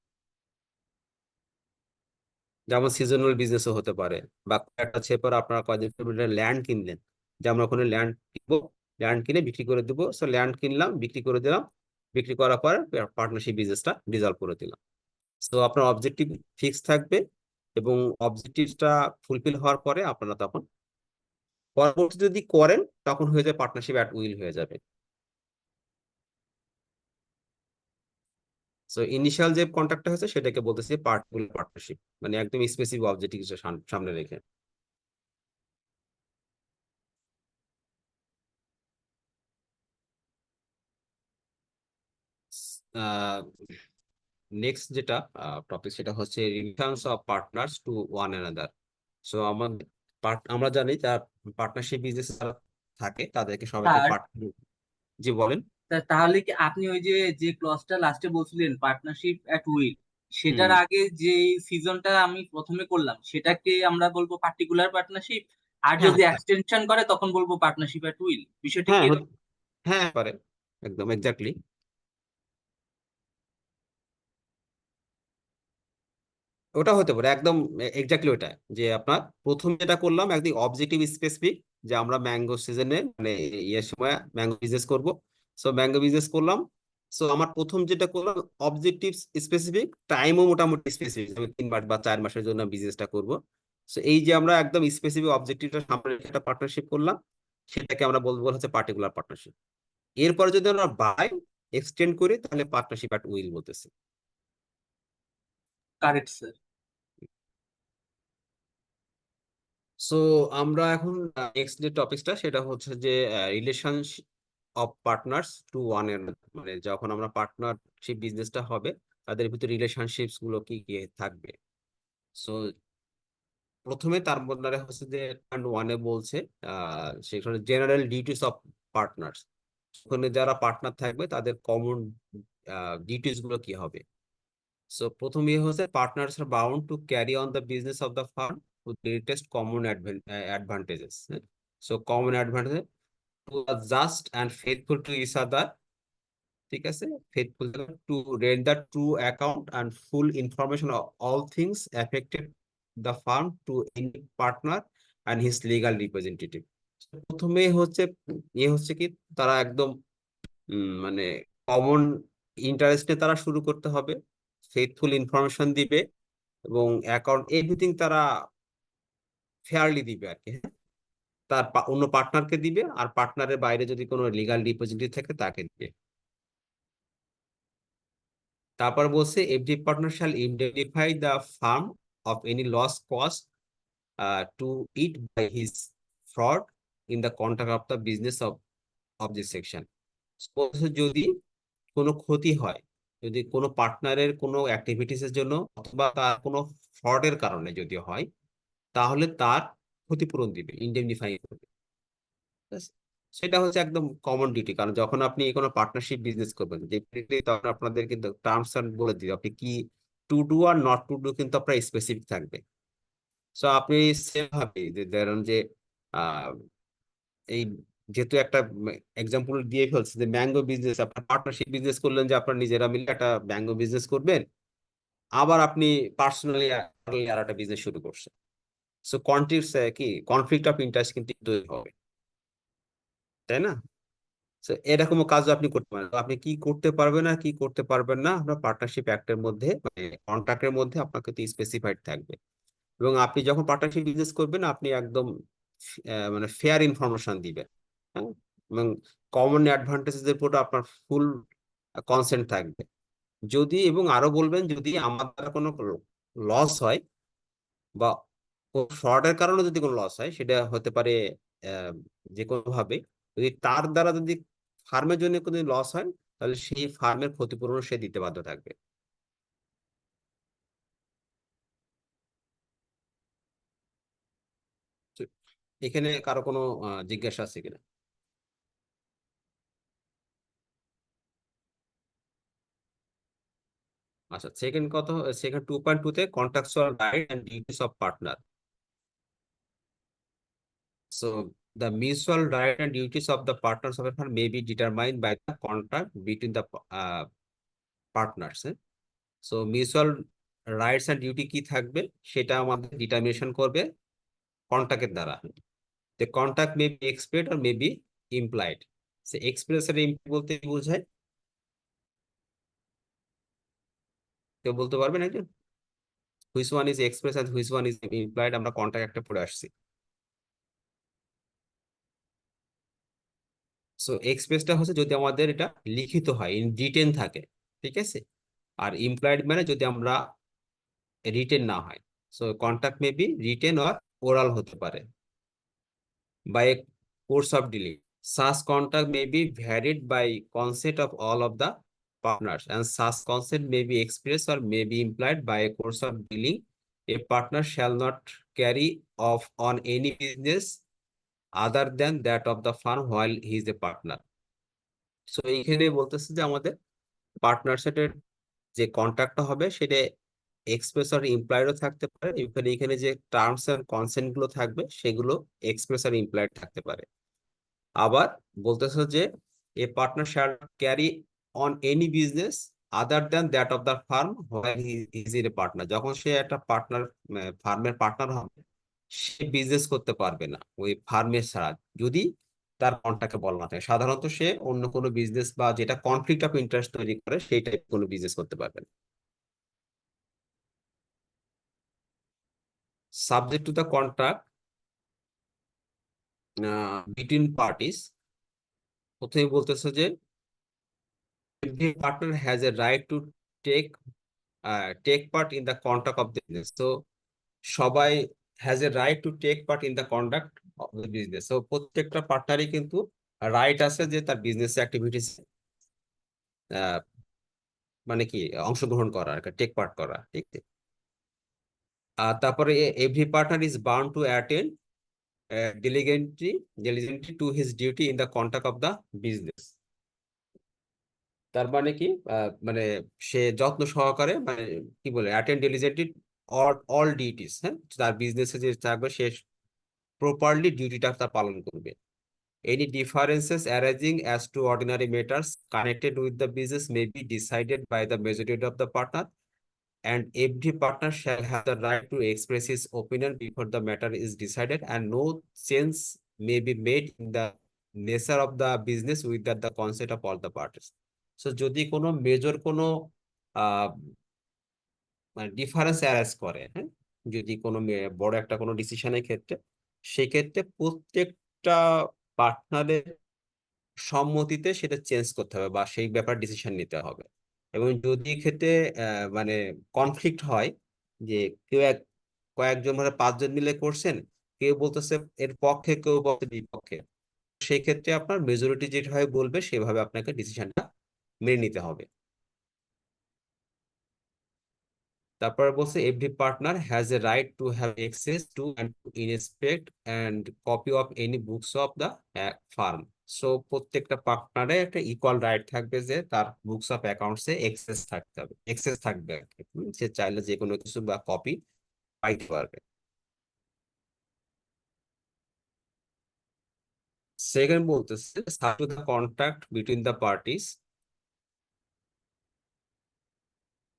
যেমন সিজনাল বিজনেসও হতে পারে, বা একটা ছেপর আপনারা কয়েকদিন ল্যান্ড কিনলেন, যে আমরা ওখানে ল্যান্ড কিনবো, ল্যান্ড কিনে বিক্রি করে দেবো, সো ল্যান্ড কিনলাম, বিক্রি করে দিলাম, বিক্রি করার পর পার্টনারশিপ বিজনেসটা ডিজলভ করে দিলাম। তো আপনার অবজেক্টিভ ফিক্স থাকবে, এবং অবজেক্টিভটা ফুলফিল হওয়ার পরে আপনারা তখন পরবর্তী যদি করেন তখন হয়ে যায় পার্টনারশিপ অ্যাট উইল হয়ে যাবে। সো ইনিশিয়াল যে কন্ট্রাক্টটা হয়েছে সেটাকে বলতেছি পার্টিকুলার পার্টনারশিপ, মানে একদম স্পেসিফিক অবজেক্টিভ সামনে রেখে। নেক্সট যেটা টপিক সেটা হচ্ছে relations of partners to one another. So আমাদের আমরা জানি যারা পার্টনারশিপ বিজনেস থাকে তাদেরকে সবাইকে স্যার, পার্টনার। জি বলেন। তাহলে কি আপনি ওই যে যে ক্লজটা লাস্টে বলছিলেন পার্টনারশিপ এট উইল, সেটার হুম। আগে যে সিজনটা আমি প্রথমে করলাম সেটাকে আমরা বলবো পার্টিকুলার পার্টনারশিপ, আর হ্যাঁ যদি এক্সটেনশন করে তখন বলবো পার্টনারশিপ এট উইল। বিষয়টা কি হ্যাঁ এরকম? হ্যাঁ পারে, একদম এক্স্যাক্টলি ওটা হতে পারে, একদম এক্স্যাক্টলি ওটা, যে আপনার প্রথম যেটা করলাম একদম অবজেক্টিভ স্পেসিফিক, যে আমরা ম্যাঙ্গো সিজনে মানে ইয়ের সময় ম্যাঙ্গো বিজনেস করব, সো ম্যাঙ্গো বিজনেস করলাম। সো আমার প্রথম যেটা করলাম অবজেক্টিভ স্পেসিফিক, টাইমও মোটামুটি স্পেসিফিক, আমি 3 মাস বা 4 মাসের জন্য বিজনেসটা করব। সো এই যে আমরা একদম স্পেসিফিক অবজেক্টিভটা সামনে রেখে একটা পার্টনারশিপ করলাম, সেটাকে আমরা বলবো হচ্ছে পার্টিকুলার পার্টনারশিপ। এরপরে যদি আমরা বাই এক্সটেন্ড করি তাহলে পার্টনারশিপ অ্যাট উইল বলতেছি। Correct sir. সো আমরা এখন নেক্সট যে টপিকটা সেটা হচ্ছে যে relationship of partners to one এর, মানে যখন আমরা পার্টনারশিপ বিজনেসটা হবে তাদের ভিতরে রিলেশনশিপস গুলো কি কি থাকবে। সো প্রথমে তার মধ্যে হচ্ছে যে পয়েন্ট ওয়ানে বলছে সেখানে জেনারেল ডিউটিস অফ পার্টনার্স, ওখানে যারা পার্টনার থাকবে তাদের কমন ডিউটিস গুলো কি হবে। সো প্রথম ইয়ে হচ্ছে partners are bound to carry on the business of the firm with greatest common advantages. So common advantage to just and faithful to each other, ঠিক আছে, faithful to render true account and full information all things affected the firm to any partner and his legal representative. প্রথমে হচ্ছে হচ্ছে কি তারা একদম মানে common ইন্টারেস্টে তারা শুরু করতে হবে, ফেথফুল ইনফরমেশন দিবে এবং অ্যাকাউন্ট এভরিথিং তারা ফেয়ারলি দিবে আর কি। হ্যাঁ, তার অন্য পার্টনারকে দিবে, আর পার্টনারের বাইরে যদি কোনো লিগাল রিপ্রেজেন্টেটিভ থাকে তাকে দিবে। তারপর বলছে every partner shall indemnify the firm of any loss cost to it by his fraud in the contract of the business of this section. যদি কোনো ক্ষতি হয়, যদি কোনো পার্টনারের কোনো অ্যাক্টিভিটিস এর জন্য অথবা তার কোনো ফ্রডের কারণে যদি হয়, তাহলে তার ক্ষতিপূরণ দিবে, ইন্ডেমনিফাই করবে। ঠিক আছে? সেটা হচ্ছে একদম কমন ডিউটি, কারণ যখন আপনি কোনো পার্টনারশিপ বিজনেস করবেন ডেফিনেটলি তখন আপনাদের কিন্তু টার্মস এন্ড বলে দিবে আপনি কি to do are not to do, কিন্তু আপনার স্পেসিফিক থাকবে। সো আপনি সেম ভাবে যে ধরেন যে আহ এই যেহেতু একটা এক্সাম্পল দিয়ে ফেলছে যে ম্যাঙ্গো বিজনেস, আপনার পার্টনারশিপ বিজনেস করলেন যে আপনার নিজেরা মিলে একটা ম্যাঙ্গো বিজনেস করবেন, আবার আপনি পার্সোনালি আর একটা বিজনেস শুরু করছেন। সো কনফ্লিক্ট অফ ইন্টারেস্ট কিন্তু তৈরি হবে, তাই না? So, এরকমও কাজ আপনি করতে পারেন। তো আপনি কি করতে পারবেন আর কি করতে পারবেন না আপনার পার্টনারশিপ অ্যাক্টের মধ্যে মানে কন্ট্রাক্টের মধ্যে আপনাকে তো স্পেসিফাইড থাকবে। এবং আপনি যখন পার্টনারশিপ বিজনেস করবেন আপনি একদম মানে ফেয়ার ইনফরমেশন দিবেন। হ্যাঁ, এবং কমন অ্যাডভান্টেজেস এর উপর আপনার ফুল কনসেন্ট থাকবে। যদি এবং আরো বলবেন যদি আমার দ্বারা কোনো লস হয় বা ফ্রডের কারণে যদি কোনো লস হয়, সেটা হতে পারে যে কোনো ভাবে, যদি তার দ্বারা যদি ফার্মের জন্য কোনো লস হয় তাহলে সেই ফার্মের ক্ষতিপূরণ সে দিতে বাধ্য থাকবে। তো এখানে কারো কোনো জিজ্ঞাসা আছে কিনা? আচ্ছা, সেকেন্ড 2.2 তে contractual right and duties of partner. So the mutual right and duties of the partners of a firm may be determined by the contract between the partners. So mutual rights and duty কি থাকবে সেটা আমাদের determination করবে কন্ট্রাক্টের দ্বারা। The contract may be express or may be implied. So express R implied বলতে কি বোঝায় কেউ বলতে পারবেন একজন? Which one is express and which one is implied? আমরা কন্ট্রাক্ট একটা পড়ে আসছি। সো এক্সপ্রেসটা হচ্ছে যদি আমাদের এটা লিখিত হয়, ইন রিটেন থাকে, ঠিক আছে। আর ইমপ্লয়েড মানে যদি আমরা রিটেন না হয়। So contract may be written or oral হতে পারে by a course of dealing. Such contract may be varied by consent of all of the partners, and such consent may be expressed or may be implied by a course of dealing. A partner shall not carry off on any business other than that of the firm while he is a partner. So এইখানে বলতেছে যে আমাদের পার্টনারশিপের যে কন্ট্রাক্টটা হবে সেটা express আর ইমপ্লয়েডও থাকতে পারে। এখানে যে টার্মস এন্ড কনসেন্ট গুলো থাকবে সেগুলো এক্সপ্রেস আর ইমপ্লয়েড থাকতে পারে। আবার বলতেছে যে এ partner shall carry on any business other than that of the farm where he is a partner. যখন সে একটা পার্টনার ফার্মের পার্টনার হবে সে বিজনেস করতে পারবে না ওই ফার্মের ছাড়া, যদি তার কন্ট্রাক্টে বলা না থাকে। সাধারণত সে অন্য কোনো বিজনেস বা যেটা কনফ্লিক্ট অফ ইন্টারেস্ট তৈরি করে সেই টাইপ কোনো বিজনেস করতে পারবে না। Subject to the contract between parties, প্রথমে বলতেছে যে every partner has a right to take part in the conduct of the business. So সবাই has a right to take part in the conduct of the business. So প্রত্যেকটা পার্টনারই কিন্তু right আছে যে তার business activities মানে কি অংশগ্রহণ করা, টেক পার্ট করা, ঠিক আছে। আর তারপরে every partner is bound to attend diligently to his duty in the conduct of the business. তার মানে কি মানে সে যত্ন সহকারে, মানে কি বলে, অ্যাটেন্ড diligently অল ডিউটিস, হ্যাঁ, তার বিজনেসে যে থাকবে সে প্রপারলি ডিউটিটা তার পালন করবে। Any differences arising as to ordinary matters connected with the business may be decided by the majority of the partner, and every partner shall have the right to express his opinion before the matter is decided, and no change may be made in the nature of the business without the consent of all the parties. So যদি কোনো major কোনো আহ মানে difference arise করে, হ্যাঁ, যদি কোনো বড় একটা কোনো ডিসিশনের ক্ষেত্রে, সেক্ষেত্রে প্রত্যেকটা পার্টনারের সম্মতিতে সেটা চেঞ্জ করতে হবে বা সেই ব্যাপার ডিসিশন নিতে হবে। এবং যদি ক্ষেত্রে মানে কনফ্লিক্ট হয়, যে কয়েকজন মানে 5 জন মিলে করছেন, কেউ বলতেছে এর পক্ষে, কেউ বলতে বিপক্ষে, সেই ক্ষেত্রে আপনার মেজরিটি যেভাবে বলবে সেভাবে আপনাকে ডিসিশনটা মেনে নিতে হবে। তারপরে বলছে every partner has a right to have access to and to inspect and copy of any books of the firm. So প্রত্যেকটা পার্টনারে একটা ইকুয়াল রাইট থাকবে যে তার বুকস অফ অ্যাকাউন্টসে এক্সেস থাকতে হবে, এক্সেস থাকবে আর কি। সে চাইলে যে কোনো কিছু বা কপি পাইতে পারবে। সেকেন্ড বলতেছে to the contact between the parties.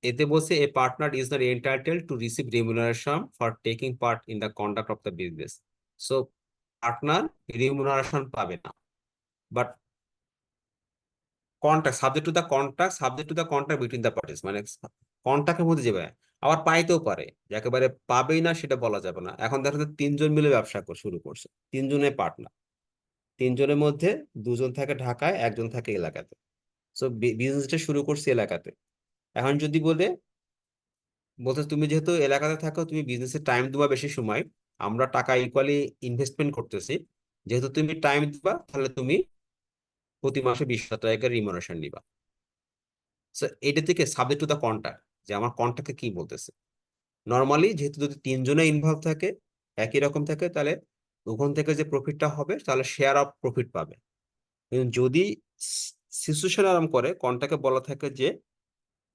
এতে বলছে a partner is not entitled to receive remuneration for taking part in the conduct of the business. So partner remuneration পাবে না, but contract subject to the contract between the parties, মানে কন্ট্রাক্টের মধ্যে যাবে। আবার পাইতেও পারে, যে একেবারে পাবেই না সেটা বলা যাবে না। এখন দেখা যাচ্ছে 3 জন মিলে ব্যবসা শুরু করছে, 3 জনে পার্টনার, 3 জনের মধ্যে 2 জন থাকে ঢাকায়, 1 জন থাকে এলাকাতে। সো বিজনেসটা শুরু করছে এলাকাতে। এখন যদি বলতে তুমি যেহেতু এলাকাতে থাকো, তুমি বিজনেসে টাইম দিবা বেশি সময়, আমরা টাকা ইকুয়ালি ইনভেস্টমেন্ট করতেছি, যেহেতু তুমি টাইম দিবা, তাহলে তুমি প্রতি মাসে 20,000 টাকা রিমুনারেশন নিবা। সো এটা থেকে সাবজেক্ট টু দ্য কন্ট্রাক্ট, যে আমার কন্ট্রাক্টে কি বলতেছে। নর্মালি যেহেতু যদি 3 জনে ইনভলভ থাকে, একই রকম থাকে, তাহলে ওখান থেকে যে প্রফিটটা হবে তাহলে শেয়ার অফ প্রফিট পাবে। কিন্তু যদি সিচুয়েশন আরাম করে, কন্ট্রাক্টে বলা থাকে যে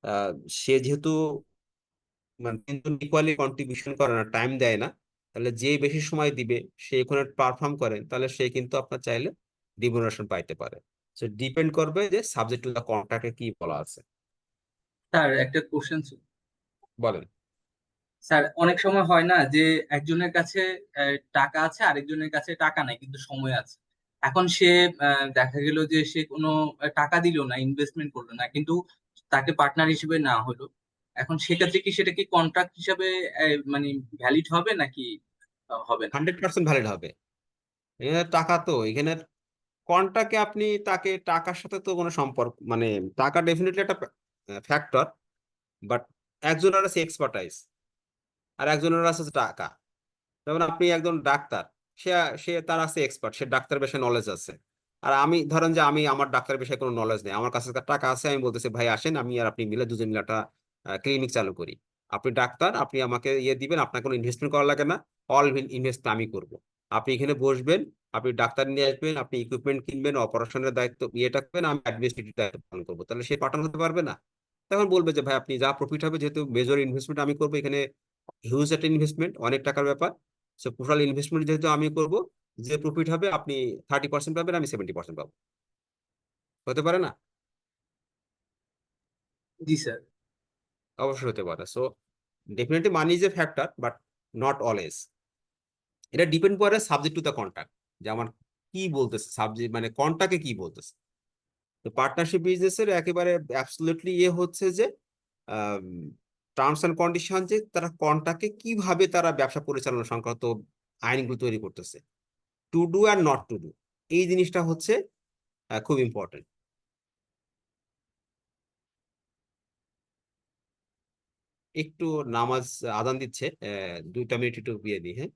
আহ, সে যেহেতু মানে 3 জন ইকুয়ালি কন্ট্রিবিউশন করে না, টাইম দেয় না, তাহলে যে বেশি সময় দিবে সে এখানে পারফর্ম করে, তাহলে সে কিন্তু আপনার চাইলে রিমুনারেশন পাইতে পারে। সো ডিপেন্ড করবে যে সাবজেক্ট টু দ্য কন্ট্রাক্টে কি বলা আছে। স্যার একটা কোশ্চেন ছিল। বলেন। স্যার অনেক সময় হয় না যে একজনের কাছে টাকা আছে, আরেকজনের কাছে টাকা নাই কিন্তু সময় আছে। এখন সে দেখা গেল যে সে কোনো টাকা দিল না, ইনভেস্টমেন্ট করলো না, কিন্তু তাকে পার্টনার হিসেবে না হলো। এখন সেক্ষেত্রে কি সেটা কি কন্ট্রাক্ট হিসাবে মানে ভ্যালিড হবে নাকি হবে না? 100% ভ্যালিড হবে। এখানে টাকা তো এখানে কন্ট্রাক্টে আপনি তাকে টাকার সাথে তো কোনো সম্পর্ক, মানে টাকা ডেফিনেটলি একটা ফ্যাক্টর, বাট একজনের আছে এক্সপার্টাইজ আর একজনের আছে টাকা। যেমন আপনি একজন ডাক্তার, সে সে তার আছে এক্সপার্ট, সে ডাক্তার বিষয়ে নলেজ আছে। আর আমি ধরেন যে আমি আমার ডাক্তার বিষয়ে কোনো নলেজ নেই, আমার কাছে টাকা আছে, আমি বলতেছি ভাই আসেন আমি আর আপনি মিলে 2 জন মিলে একটা ক্লিনিক চালু করি। আপনি ডাক্তার, আপনি আমাকে দিবেন, আপনার কোনো ইনভেস্টমেন্ট করা লাগে না, অল ইনভেস্ট আমি করব। আপনি এখানে বসবেন, আপনি ডাক্তার নিয়ে আসবেন, আপনি ইকুইপমেন্ট কিনবেন, অপারেশনের দায়িত্ব ইয়েটা করবেন, আমি অ্যাডমিনিস্ট্রেটিভ দায়িত্ব পালন করবো। তাহলে সে পাঠানো হতে পারবে না? তখন বলবে যে ভাই আপনি যা প্রফিট হবে, যেহেতু মেজর ইনভেস্টমেন্ট আমি করবো এখানে, হিউজ একটা ইনভেস্টমেন্ট, অনেক টাকার ব্যাপার। সো টোটাল ইনভেস্টমেন্ট যেহেতু আমি করব, যে প্রফিট হবে আপনি 30% পাবেন, আমি 70% পাবো। হতে পারে না? জি স্যার। অবশ্যই হতে পারে। So definitely money is a factor, but not always. এটা ডিপেন্ড করে সাবজেক্ট টু দ্য কন্ট্রাক্ট, যে আমার কি বলতেছে সাবজেক্ট, মানে কন্ট্রাক্টে কি বলতেছে। তো পার্টনারশিপ বিজনেসের একেবারে অ্যাবসলিউটলি হচ্ছে যে টার্মস অ্যান্ড কন্ডিশন, যে তারা কন্ট্রাক্টে কিভাবে তারা ব্যবসা পরিচালনা সংক্রান্ত আইনগুলো তৈরি করতেছে, to do are not to do, এই জিনিসটা হচ্ছে খুব ইম্পর্টেন্ট। একটু নামাজ আজান দিচ্ছে, 2টা মিনিট একটু বিয়ে দিই, হ্যাঁ।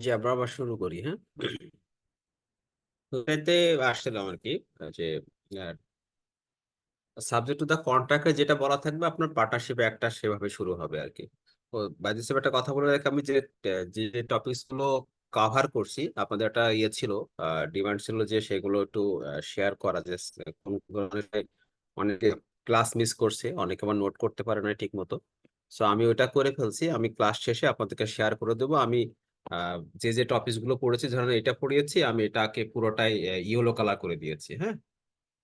যে আমরা আবার শুরু করি, হ্যাঁ। তো এতে আসছিলাম আর কি, যে সাবজেক্ট টু দা কন্ট্রাক্টে যেটা বলা থাকবে আপনার পার্টনারশিপ একটা সেভাবে শুরু হবে আর কি। তো বাই দিস একটা কথা বলে রাখি, আমি যে যে টপিকস গুলো কাভার করছি, আপনাদের একটা ইয়ে ছিল, ডিমান্ড ছিল যে সেগুলো একটু শেয়ার করা, যে কোন ধরনের, অনেকে ক্লাস মিস করছে, অনেকে আবার নোট করতে পারে না ঠিক মতো। সো আমি ওটা করে ফেলছি, আমি ক্লাস শেষে আপনাদেরকে শেয়ার করে দেবো। আমি যে যে টপিকস গুলো পড়েছি, ধরেন এটা পড়িয়েছি, আমি এটাকে পুরোটাই ইয়েলো কালার করে দিয়েছি, হ্যাঁ,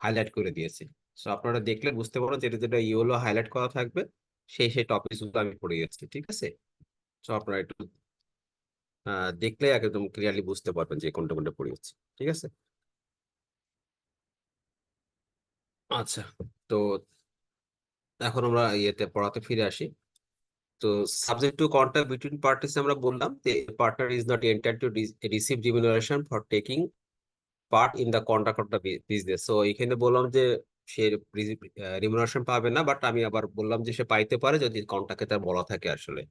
হাইলাইট করে দিয়েছি। সো আপনারা দেখলে বুঝতে পারো যেটা যেটা ইয়েলো হাইলাইট করা থাকবে, সেই সেই টপিকস গুলো আমি পড়ে যাচ্ছি, ঠিক আছে। সো আপনারা একটু দেখলে একদম ক্লিয়ারলি বুঝতে পারবেন যে কোনটা কোনটা পড়ে যাচ্ছি, ঠিক আছে। আচ্ছা, তো এখন আমরা ইয়েতে পড়াতে ফিরে আসি। তো subject to contract between parties আমরা বললাম যে partner is not entitled to receive remuneration for taking part in the contract of the business. So এখানে বললাম যে সে রিমুনারেশন পাবে না, বাট আমি আবার বললাম যে সে পাইতে পারে যদি কন্ট্রাক্টে তার বলা থাকে আসলে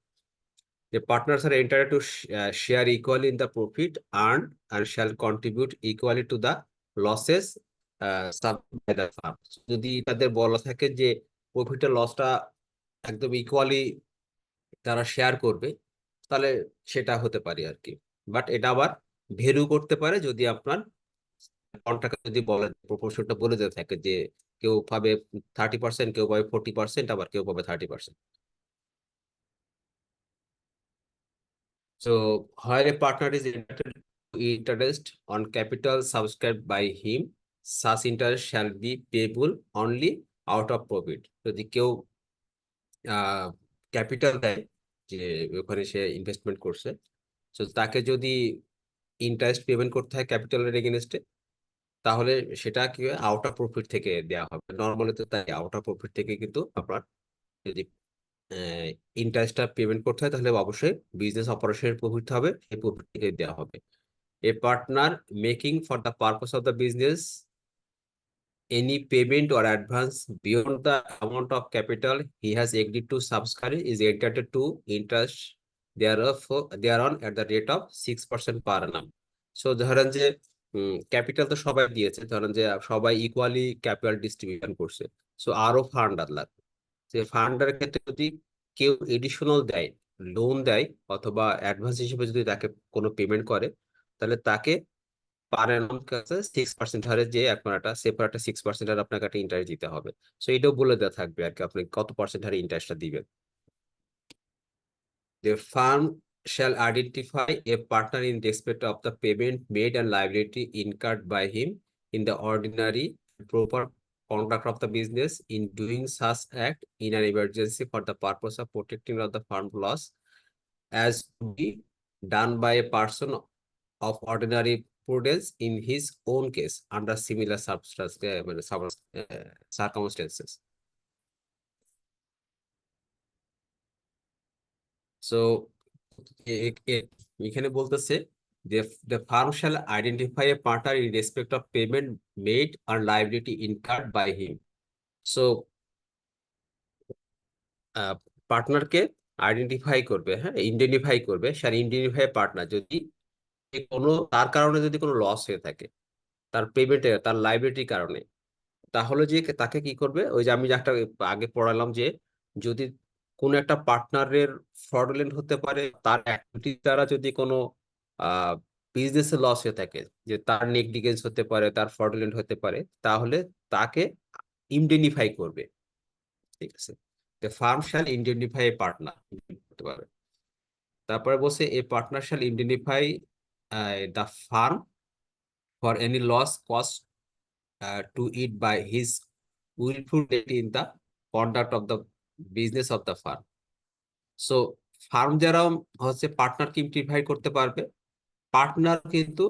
যে partners are enter to share equally in the profit earn and shall contribute equally to the losses suffered by the firm। যদি তাদের বলা থাকে যে প্রফিটের লসটা একদম ইকুয়ালি তারা শেয়ার করবে, তাহলে সেটা হতে পারে আর কি। বাট এটা আবার ভেরু করতে পারে যদি আপনার কন্ট্রাক্ট যদি বলে, প্রপোর্শনটা বলে দেওয়া থাকে যে কেউ পাবে 30%, কেউ পাবে 40%, আবার কেউ পাবে 30%। So, where a partner is entitled to interest on capital subscribed by him, such interest shall be payable only out of profit। যদি কেউ ক্যাপিটাল দেয়, যে ওখানে সে ইনভেস্টমেন্ট করছে, তো তাকে যদি ইন্টারেস্ট পেমেন্ট করতে হয় ক্যাপিটালের এগেনস্টে, তাহলে সেটা কি আউট অফ প্রফিট থেকে দেওয়া হবে। নর্মালি তো তাই আউট অফ প্রফিট থেকে কিন্তু আপনার যদি ইন্টারেস্টটা পেমেন্ট করতে হয়, তাহলে অবশ্যই বিজনেস অপারেশনের প্রফিট হবে, সেই প্রফিট থেকে দেওয়া হবে। A partner making for the purpose of the business any payment or advance beyond the amount of capital he has agreed to subscribe is entitled to interest thereon at the rate of 6% per annum। So ধরেন যে capital তো সবাই দিয়েছে, ধরেন যে সবাই equally capital distribution করছে, so আরো ফান্ড লাগবে। যে ফান্ডের ক্ষেত্রে যদি কেউ এডিশনাল দেয়, লোন দেয়, অথবা অ্যাডভান্স হিসেবে যদি তাকে কোনো পেমেন্ট করে, তাহলে তাকে পার অ্যানাম কাছে 6% হারে যে আপনার একটা সেপারেট একটা 6% হারে আপনাকে একটা ইন্টারেস্ট দিতে হবে। সো এটাও বলে দেওয়া থাকবে আর কি, আপনি কত পার্সেন্ট হারে ইন্টারেস্টটা দিবেন। The firm shall identify a partner in respect of the payment made and liability incurred by him in the ordinary proper conduct of the business in doing such act in an emergency for the purpose of protecting of the firm loss as to be done by a person of ordinary prudence in his own case under similar circumstances। So এখানে বলতেছে যে the firm shall identify a partner in respect of payment made or liability incurred by him। So পার্টনারকে identify করবে, হ্যাঁ, ইন্ডেন্টিফাই করবে, sir ইন্ডেন্টিফাই partner যদি কোনো তার কারণে যদি কোনো লস হয়ে থাকে, তার পেমেন্টে, তার লাইবিলিটির কারণে, তাহলে যে তাকে কি করবে, ওই যে আমি যে একটা আগে পড়ালাম যে যদি কোনো একটা পার্টনারের ফ্রডুলেন্ট হতে পারে, তার অ্যাক্টিভিটি দ্বারা যদি কোনো বিজনেসে লস হয়ে থাকে, যে তার নেগলিজেন্স হতে পারে, তার ফ্রডুলেন্ট হতে পারে, তাহলে তাকে ইন্ডেন্টিফাই করবে, ঠিক আছে। The firm shall indemnify a partner করতে পারবে। তারপরে বলছে a partner shall indemnify the firm for any loss cost to it by his willful debt in the conduct of the business of the firm। So farm যারা হচ্ছে পার্টনারকে ইন্টিফাই করতে পারবে, partner কিন্তু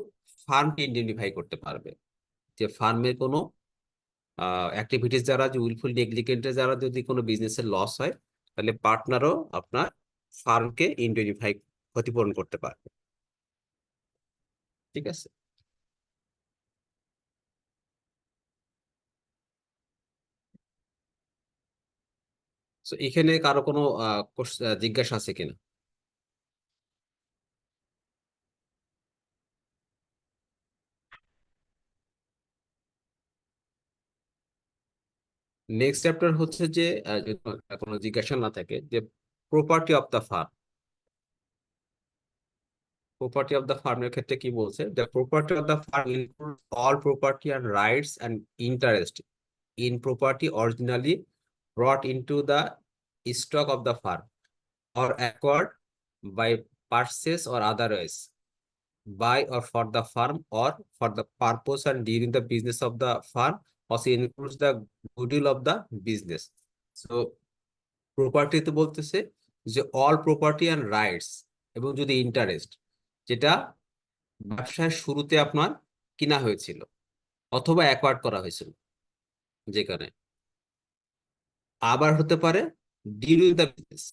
ফার্মকে ইন্ডেন্টিফাই করতে পারবে, যে ফার্মের কোনো অ্যাক্টিভিটিস যারা, যে উইলফুল নেগলিজেন্টে যারা যদি কোনো বিজনেসের লস হয়, তাহলে পার্টনারও আপনার ফার্মকে ইন্ডেন্টিফাই, ক্ষতিপূরণ করতে পারবে, ঠিক আছে। তো এখানে কারো কোনো জিজ্ঞাসা আছে কিনা? নেক্সট চ্যাপ্টার হচ্ছে যে যদি কোনো জিজ্ঞাসা না থাকে যে property of the farm. Property of the ফার্মের ক্ষেত্রে কি বলছে, the property of the farm include all property and rights and interest in property originally brought into the stock of the farm or acquired by purchase or otherwise by or for the farm or for the purpose and during the business of the farm also includes the goodwill of the business. So property তে বলতেছে যে all property and rights এবং যদি interest যেটা ব্যবসার শুরুতে আপনার কিনা হয়েছিল অথবা অ্যাকোয়ার্ড করা হয়েছিল, যেখানে আবার হতে পারে during the business.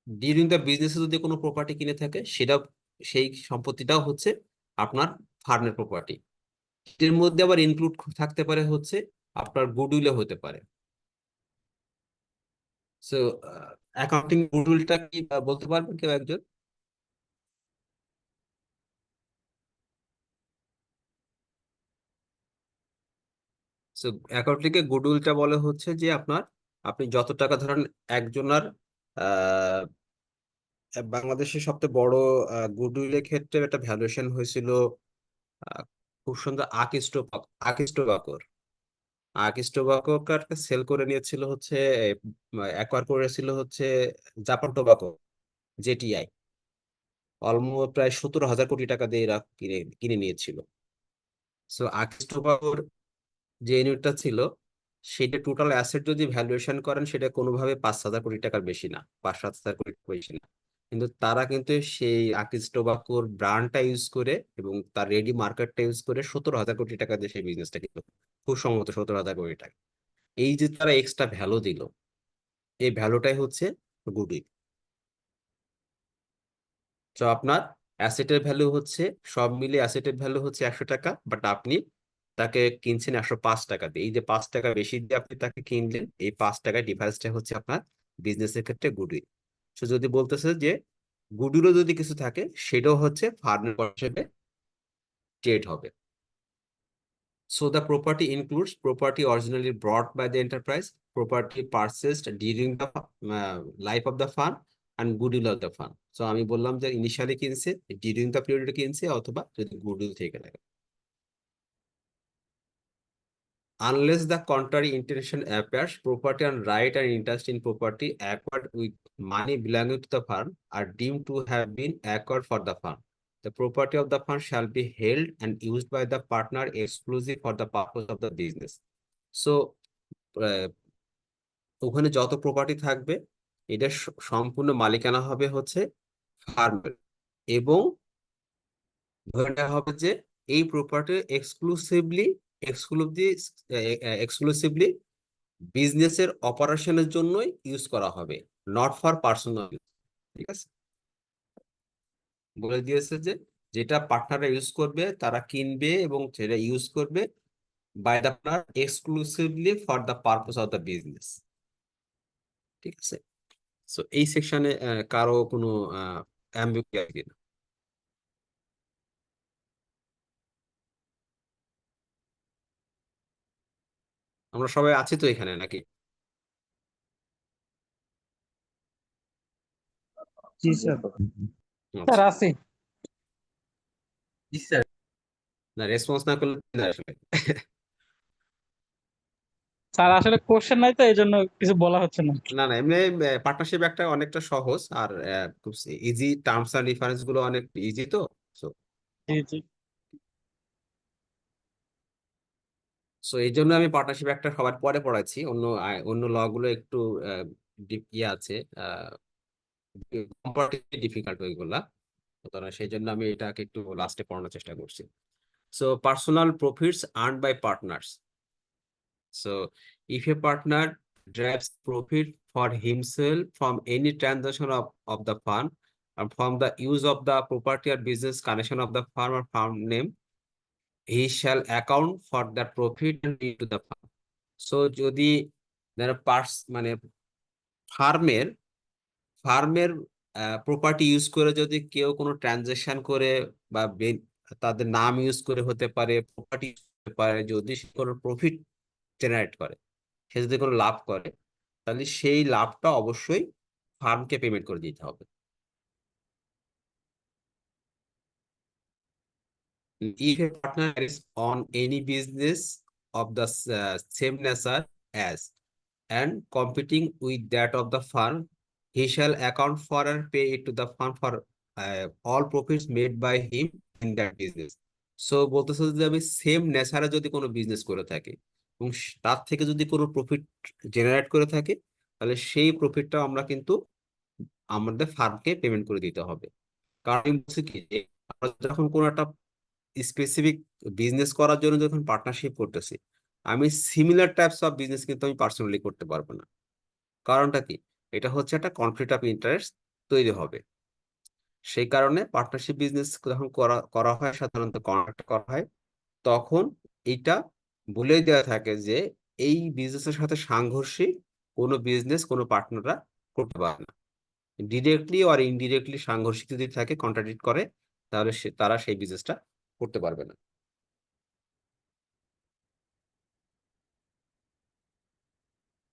During the বিজনেসে যদি কোনো প্রপার্টি কিনে থাকে সেটা সেই সম্পত্তিটাও হচ্ছে আপনার ফার্মের প্রপার্টি। এর মধ্যে আবার ইনক্লুড থাকতে পারে হচ্ছে আপনার গুডউইলও হতে পারে। সো অ্যাকাউন্টিং গুডউইলটা কি বলতে পারবেন কেউ একজন? সো অ্যাকাউন্টিং এ গুডউইলটা বলে হচ্ছে যে আপনার আপনি যত টাকা ধরেন একজনের আহ বাংলাদেশের সবচেয়ে বড় গুডউইলের ক্ষেত্রে একটা ভ্যালুয়েশন হয়েছিল খুব সুন্দর আকিস টোবাকোর। আকিস টোবাকোকে সেল করে নিয়েছিল হচ্ছে অ্যাকোয়ার করেছিল হচ্ছে জাপান টোবাকো, জেটিআই। অলমোস্ট প্রায় 17,000 কোটি টাকা দিয়ে এরা কিনে কিনে নিয়েছিল। সো আকিস টোবাকোর যে ইউনিটটা ছিল সেটা টোটাল অ্যাসেট যদি ভ্যালুয়েশন করেন সেটা কোনোভাবে 5,000 কোটি টাকার বেশি না, 5-7,000 কোটি টাকার বেশি না। কিন্তু তারা কিন্তু সেই আকিস টোবাকোর ব্র্যান্ডটা ইউজ করে এবং তার রেডি মার্কেটটা ইউজ করে 17,000 কোটি টাকা দিয়ে সেই বিজনেসটা কিন্তু খুব সম্ভবত 17,000 কোটি টাকা। এই যে তারা এক্সট্রা ভ্যালু দিল, এই ভ্যালুটাই হচ্ছে গুডউইল। তো আপনার অ্যাসেটের ভ্যালু হচ্ছে সব মিলে অ্যাসেটের ভ্যালু হচ্ছে 100 টাকা, বাট আপনি তাকে কিনছেন 105 টাকা দিয়ে। এই যে 5 টাকা বেশি দিয়ে আপনি তাকে কিনলেন, এই 5 টাকা ডিফারেন্সটা হচ্ছে আপনার বিজনেসের ক্ষেত্রে গুডউইল। সো যদি বলতেছে যে গুডউইলও যদি কিছু থাকে সেটাও হচ্ছে ফার্মের হিসেবে ট্রেড হবে। So the property includes property originally brought by the enterprise, property purchased during the life of the farm, and goodwill of the farm. So আমি বললাম যে ইনিশিয়ালি কিনছে, ডিউরিং দ্য পিরিয়ড কিনছে, অথবা যদি গুডউইল থেকে থাকে। Unless the contrary intention appears, property and right and interest in property acquired with money belonging to the farm are deemed to have been acquired for the farm. The property of the farm shall be held and used by the partner exclusive for the purpose of the business. So ওখানে যত property থাকবে এটা সম্পূর্ণ মালিকানা হবে হচ্ছে ফার্মের, এবং ধরে নেওয়া হবে যে এই প্রপার্টি এক্সক্লুসিভলি বিজনেসের অপারেশনের জন্যই ইউজ করা হবে, নট ফর পার্সোনাল। ঠিক আছে, বলে দিয়েছে যে যেটা পার্টনাররা ইউজ করবে তারা কিনবে এবং সেটা ইউজ করবে by the partner exclusively for the purpose of the business. ঠিক আছে, সো এই সেকশনে কারো কোনো অ্যাম্বিগুইটি আছে কিনা? আমরা সবাই আছি তো এখানে নাকি? জি স্যার। আচ্ছা। স্যার আছে। জি স্যার। না, রেসপন্স না করলে না আসলে। স্যার আসলে কোশ্চেন নাই তো এই জন্য কিছু বলা হচ্ছে না। না না, এমনি পার্টনারশিপ একটা অনেকটা সহজ, আর খুব ইজি, টার্মস এন্ড রেফারেন্স গুলো অনেক ইজি তো। সো জি জি। সো এই জন্য আমি পার্টনারশিপ একটা সবার পরে পড়াচ্ছি, অন্য ল গুলো একটু ইয়ে আছে, কম্পারেটিভলি ডিফিকাল্ট ওইগুলা। সুতরাং সেই জন্য আমি এটাকে একটু লাস্টে পড়ানোর চেষ্টা করছি। So personal profits earned by partners. So if a partner derives profit for himself from any transaction of the farm and from the use of the property or business connection of the farm or farm name, he shall account for that profit and pay to the farm. So যদি মানে ফার্মের ফার্মের property use করে যদি কেউ কোনো transaction করে বা তাদের নাম ইউজ করে হতে পারে, প্রপার্টি হতে পারে, যদি কোনো প্রফিট জেনারেট করে, সে যদি কোনো লাভ করে, তাহলে সেই লাভটা অবশ্যই ফার্মকে পেমেন্ট করে দিতে হবে। If a partner is on any business of the same nature as and competing with that of the firm, he shall account for and pay it to the firm for all profits made by him in that business. So বলতেছে যে আমি same নেচারে যদি কোনো business করে থাকি এবং তার থেকে যদি কোনো প্রফিট জেনারেট করে থাকি, তাহলে সেই প্রফিটটা আমরা কিন্তু আমাদের ফার্মকে পেমেন্ট করে দিতে হবে। কারণ আমি বলছি কি যে আমরা যখন কোনো একটা স্পেসিফিক বিজনেস করার জন্য যখন পার্টনারশিপ করতেছি, আমি সিমিলার টাইপস অফ বিজনেস কিন্তু আমি পার্সোনালি করতে পারবো না। কারণটা কি? এটা হচ্ছে একটা কনফ্লিক্ট অফ ইন্টারেস্ট তৈরি হবে। সেই কারণে পার্টনারশিপ বিজনেস যখন করা করা হয়, সাধারণত কন্ট্রাক্ট করা হয়, তখন এটা বলেই দেওয়া থাকে যে এই বিজনেসের সাথে সাংঘর্ষিক কোনো বিজনেস কোনো পার্টনাররা করতে পারে না। ডিরেক্টলি আর ইনডিরেক্টলি সাংঘর্ষিক যদি থাকে, কন্ট্রাডিক্ট করে, তাহলে তারা সেই বিজনেসটা করতে পারবে না।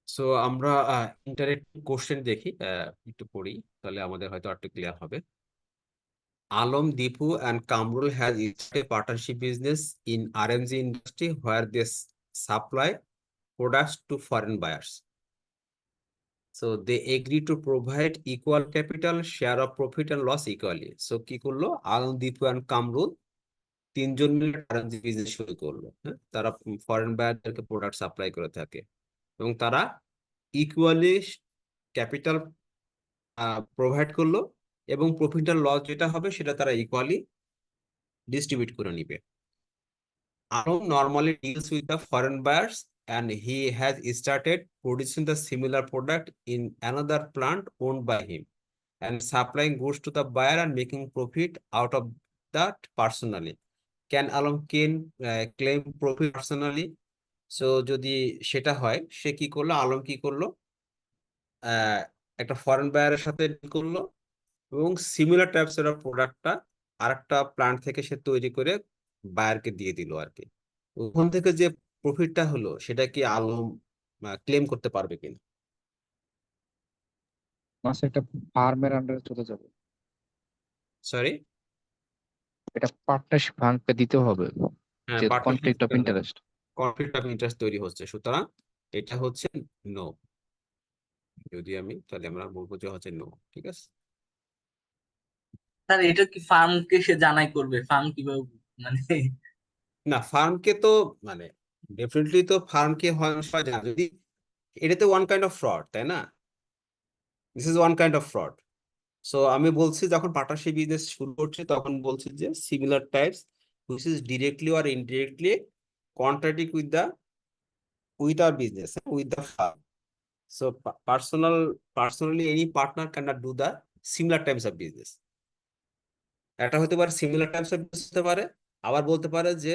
সো আমরা ইন্টারেক্টিভ কোশ্চেন দেখি, একটু পড়ি, তাহলে আমাদের হয়তো একটু ক্লিয়ার হবে। Alom, Deepu, and Kamrul has started a partnership business in RMG industry where they supply products to foreign buyers. So they agree to provide equal capital, share of profit and loss equally. So কি করলো? Alom, Deepu, and Kamrul তিনজন মিলে RMG business শুরু করলো। হ্যাঁ, তারা foreign বায়ারদেরকে product supply করে থাকে এবং তারা ইকুয়ালি ক্যাপিটাল প্রোভাইড করলো এবং প্রফিট আর লস যেটা হবে সেটা তারা ইকুয়ালি ডিস্ট্রিবিউট করে নিবে। Alom normally deals with the foreign buyers and he has started producing the similar product in another plant owned by him and supplying goods to the buyer and making profit out of that personally. Can Alom claim profit personally? So যদি সেটা হয়, সে কি করলো? আলম কি করলো? একটা foreign বায়ারের সাথে ডিল করলো এবং সিমিলার টাইপস এর প্রোডাক্টটা আরেকটা প্লান্ট থেকে সে তৈরি করে বায়ারকে দিয়ে দিল আর কি। ওখান থেকে যে প্রফিটটা হলো সেটা কি আলম ক্লেম করতে পারবে কিনা? মাসে একটা ফার্মের আন্ডারে চলে যাবে, সরি, এটা পার্টনারশিপ ভাঙতে দিতে হবে, হ্যাঁ, যেহেতু partnership conflict of interest. Conflict of interest তৈরি হচ্ছে, সুতরাং এটা হচ্ছে নো। যদি আমি তাহলে আমরা বলবো যে হচ্ছে নো। ঠিক আছে। স্যার এটা কি ফার্মকে সে জানাই করবে? ফার্ম কিভাবে মানে না, ফার্মকে তো মানে ডেফিনেটলি তো ফার্মকে হয় সবাই জানে। যদি এটা তো ওয়ান কাইন্ড অফ ফ্রড, তাই না? This is one kind of fraud. So আমি বলছি যখন পার্টনারশিপ বিজনেস শুরু করছে তখন বলছি যে similar types which is directly or indirectly contradict with our business, with the firm. So personally any partner cannot do the similar types of business. এটা হতে পারে সিমিলার টাইপস অফ বিজনেস হতে পারে, আবার বলতে পারে যে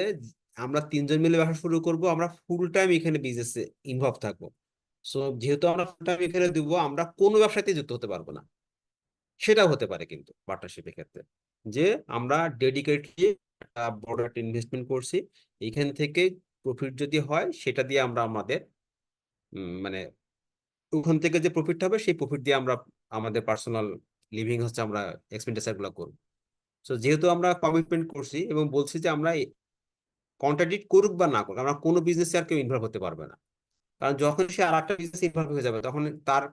আমরা তিনজন মিলে ব্যবসা শুরু করব, আমরা ফুল টাইম এখানে বিজনেসে ইনভলভ থাকবো। সো যেহেতু আমরা ফুল টাইম এখানে দিব, আমরা কোনো ব্যবসাতে যুক্ত হতে পারবো না। সেটাও হতে পারে কিন্তু পার্টনারশিপের ক্ষেত্রে, যে আমরা ডেডিকেটলি একটা বড় একটা ইনভেস্টমেন্ট করছি, এইখান থেকে প্রফিট যদি হয় সেটা দিয়ে আমরা আমাদের মানে ওখান থেকে যে প্রফিটটা হবে সেই প্রফিট দিয়ে আমরা আমাদের পার্সোনাল লিভিং হচ্ছে আমরা এক্সপেন্ডিচার গুলো করবো। সো যেহেতু আমরা কমিটমেন্ট করছি এবং বলছি যে আমরা কন্ট্রাডিক্ট করুক বা না করুক, আমরা কোনো বিজনেসে আর কেউ ইনভলভ হতে পারবে না। কারণ যখন সে আর একটা বিজনেসে ইনভলভ হয়ে যাবে তখন তার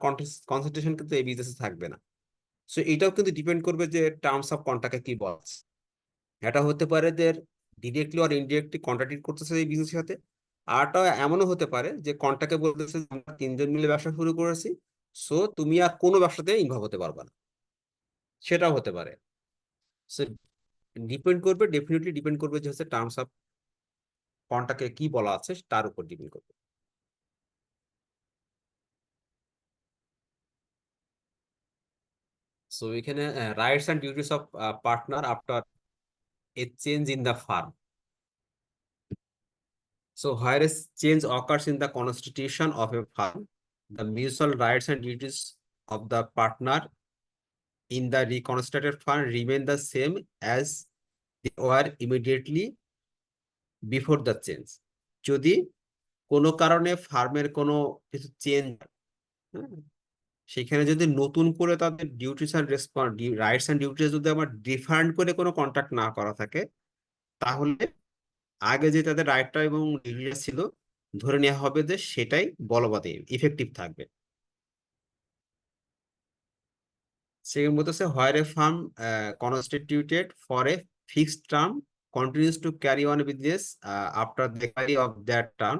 কনসেন্ট্রেশন কিন্তু এই বিজনেসে থাকবে না। সো এটাও কিন্তু ডিপেন্ড করবে যে টার্মস অফ কন্ট্রাক্টে কি বলছে। এটা হতে পারে যে ডিরেক্টলি আর ইনডিরেক্টলি কন্ট্রাডিক্ট করতেছে এই বিজনেসের সাথে, আরটা এমনও হতে পারে যে কন্ট্রাক্টে বলতেছে যে আমরা তিনজন মিলে ব্যবসা শুরু করেছি, সো তুমি আর কোনো ব্যবসাতে ইনভলভ হতে পারবে না, সেটাও হতে পারে। সো ডিপেন্ড করবে, ডেফিনেটলি ডিপেন্ড করবে যে হচ্ছে টার্মস অফ কন্ট্রাক্টে কি বলা আছে তার উপর ডিপেন্ড করবে। সো এখানে rights and duties of partner after a change in the farm. So where a change occurs in the constitution of a firm, the mutual rights and duties of the partner in the reconstituted firm remain the same as they were immediately before the change. যদি কোনো কারণে ফার্মের কোনো কিছু change, সেখানে যদি নতুন করে তাদের duties and rights and duties যদি আমার ডিফারেন্ট করে কোনো কন্ট্রাক্ট না করা থাকে, তাহলে আগে যে তাদের রাইটটা এবং ডিউটিস ছিল ধরে নেওয়া হবে যে সেটাই বলবৎ ইফেক্টিভ থাকবে। সেখানে বলতেছে where a firm constituted for a fixed term continues to carry on business after the expiry of that term,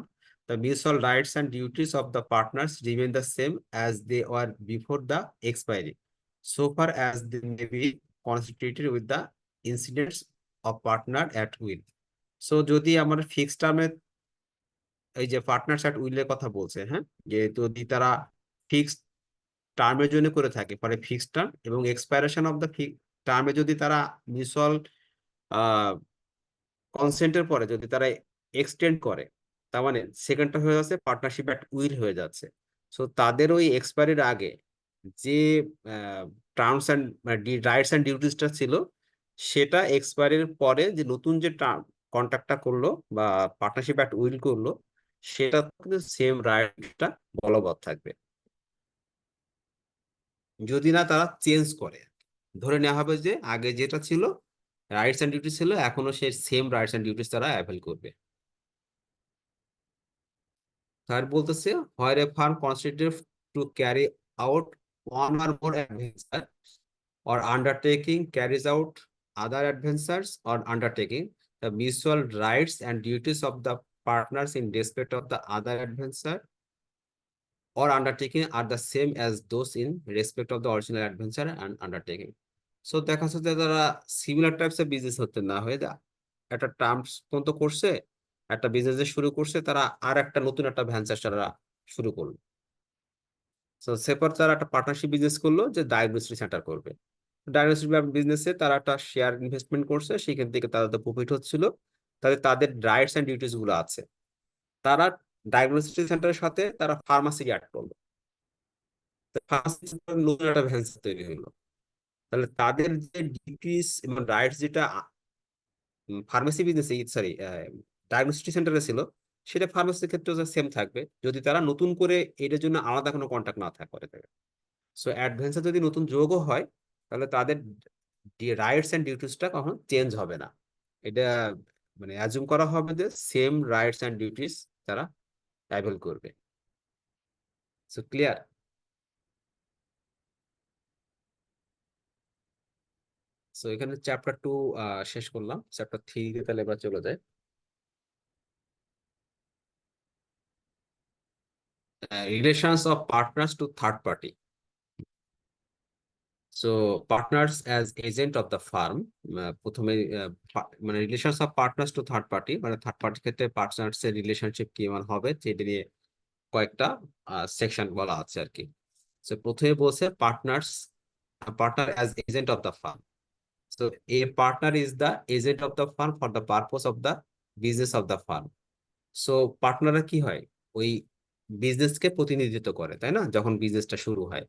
the mutual rights and duties of the partners remain the same as they were before the expiry, so far as they may be constituted with the incidents of partner at will. So যদি আমার fixed টার্মে এই যে partners at উইলের কথা বলছে, হ্যাঁ, যে যদি তারা ফিক্সড টার্মের জন্য করে থাকে পরে ফিক্সড টার্ম এবং এক্সপায়ারেশন অফ দ্য টার্মে যদি তারা মিউচুয়াল কনসেন্টের পরে যদি তারা এক্সটেন্ড করে, তার মানে সেকেন্ডটা হয়ে যাচ্ছে পার্টনারশিপ অ্যাট উইল হয়ে যাচ্ছে। সো তাদের ওই এক্সপায়ারির আগে যে টার্মস অ্যান্ড রাইটস অ্যান্ড ডিউটিসটা ছিল, সেটা এক্সপায়ারির পরে যে নতুন যে কন্ট্রাক্টটা করলো বা পার্টনারশিপ অ্যাট উইল করলো, সেটা কিন্তু সেম রাইটটা বলবৎ থাকবে যদি না তারা চেঞ্জ করে। ধরে নেওয়া হবে যে আগে যেটা ছিল রাইটস অ্যান্ড ডিউটিস ছিল, এখনো সেই সেম রাইটস অ্যান্ড ডিউটিস তারা অ্যাভেল করবে। তার বলতেছে where a firm constituted to carry out one or more adventure or undertaking carries out other adventures or undertaking, the mutual rights and duties of the partners in respect of the other adventure or undertaking are the same as those in respect of the original adventure and undertaking. So দেখা যাচ্ছে যে তারা similar types এর business হতে না হয়ে একটা terms পর্যন্ত করছে, একটা বিজনেস শুরু করছে, তারা আর একটা নতুন একটা ভেঞ্চার তারা শুরু করলো। সো সেপর তারা একটা পার্টনারশিপ বিজনেস করলো যে ডায়াগনস্টিক সেন্টার করবে। ডায়াগনস্টিক বিজনেসে তারা একটা শেয়ার ইনভেস্টমেন্ট করছে, সেখান থেকে তাদের প্রফিট হচ্ছিল, তাদের রাইটস এন্ড ডিউটিস গুলো আছে। তারা ডায়াগনস্টিক সেন্টারের সাথে তারা ফার্মাসি অ্যাড করলো, ফার্মাসি নতুন একটা ভ্যান্সার তৈরি হলো। তাহলে তাদের যে ডিউটিস এবং রাইটস যেটা ফার্মেসি বিজনেসে সরি ডায়াগনস্টিক সেন্টারে ছিল, সেটা ফার্মেসির ক্ষেত্রে সেম থাকবে যদি তারা নতুন করে এটার জন্য আলাদা কোনো কন্ট্যাক্ট না করে থাকে। সো অ্যাডভেঞ্চার যদি নতুন যোগও হয়, তাহলে তাদের রাইটস এন্ড ডিউটিসটা কখনো চেঞ্জ হবে না। এটা মানে অ্যাজুম করা হবে যে সেম রাইটস এন্ড ডিউটিস তারা অ্যাভেল করবে। So clear? সো এখানে চ্যাপ্টার 2 শেষ করলাম। চ্যাপ্টার 3 তে তাহলে এবার চলে যায়। Relations of partners to third party. So partners as agent of the firm, প্রথমে মানে relations of partners to third party, মানে থার্ড পার্টির ক্ষেত্রে পার্টনার্স এর রিলেশনশিপ কি এমন হবে সেটা নিয়ে কয়েকটা সেকশন বলা আছে আর কি। সো প্রথমে বলছে partner as agent of the firm. So a partner is the agent of the firm for the purpose of the business of the firm. So পার্টনাররা কি হয়, ওই বিজনেসকে প্রতিনিধিত্ব করে, তাই না? যখন বিজনেসটা শুরু হয়,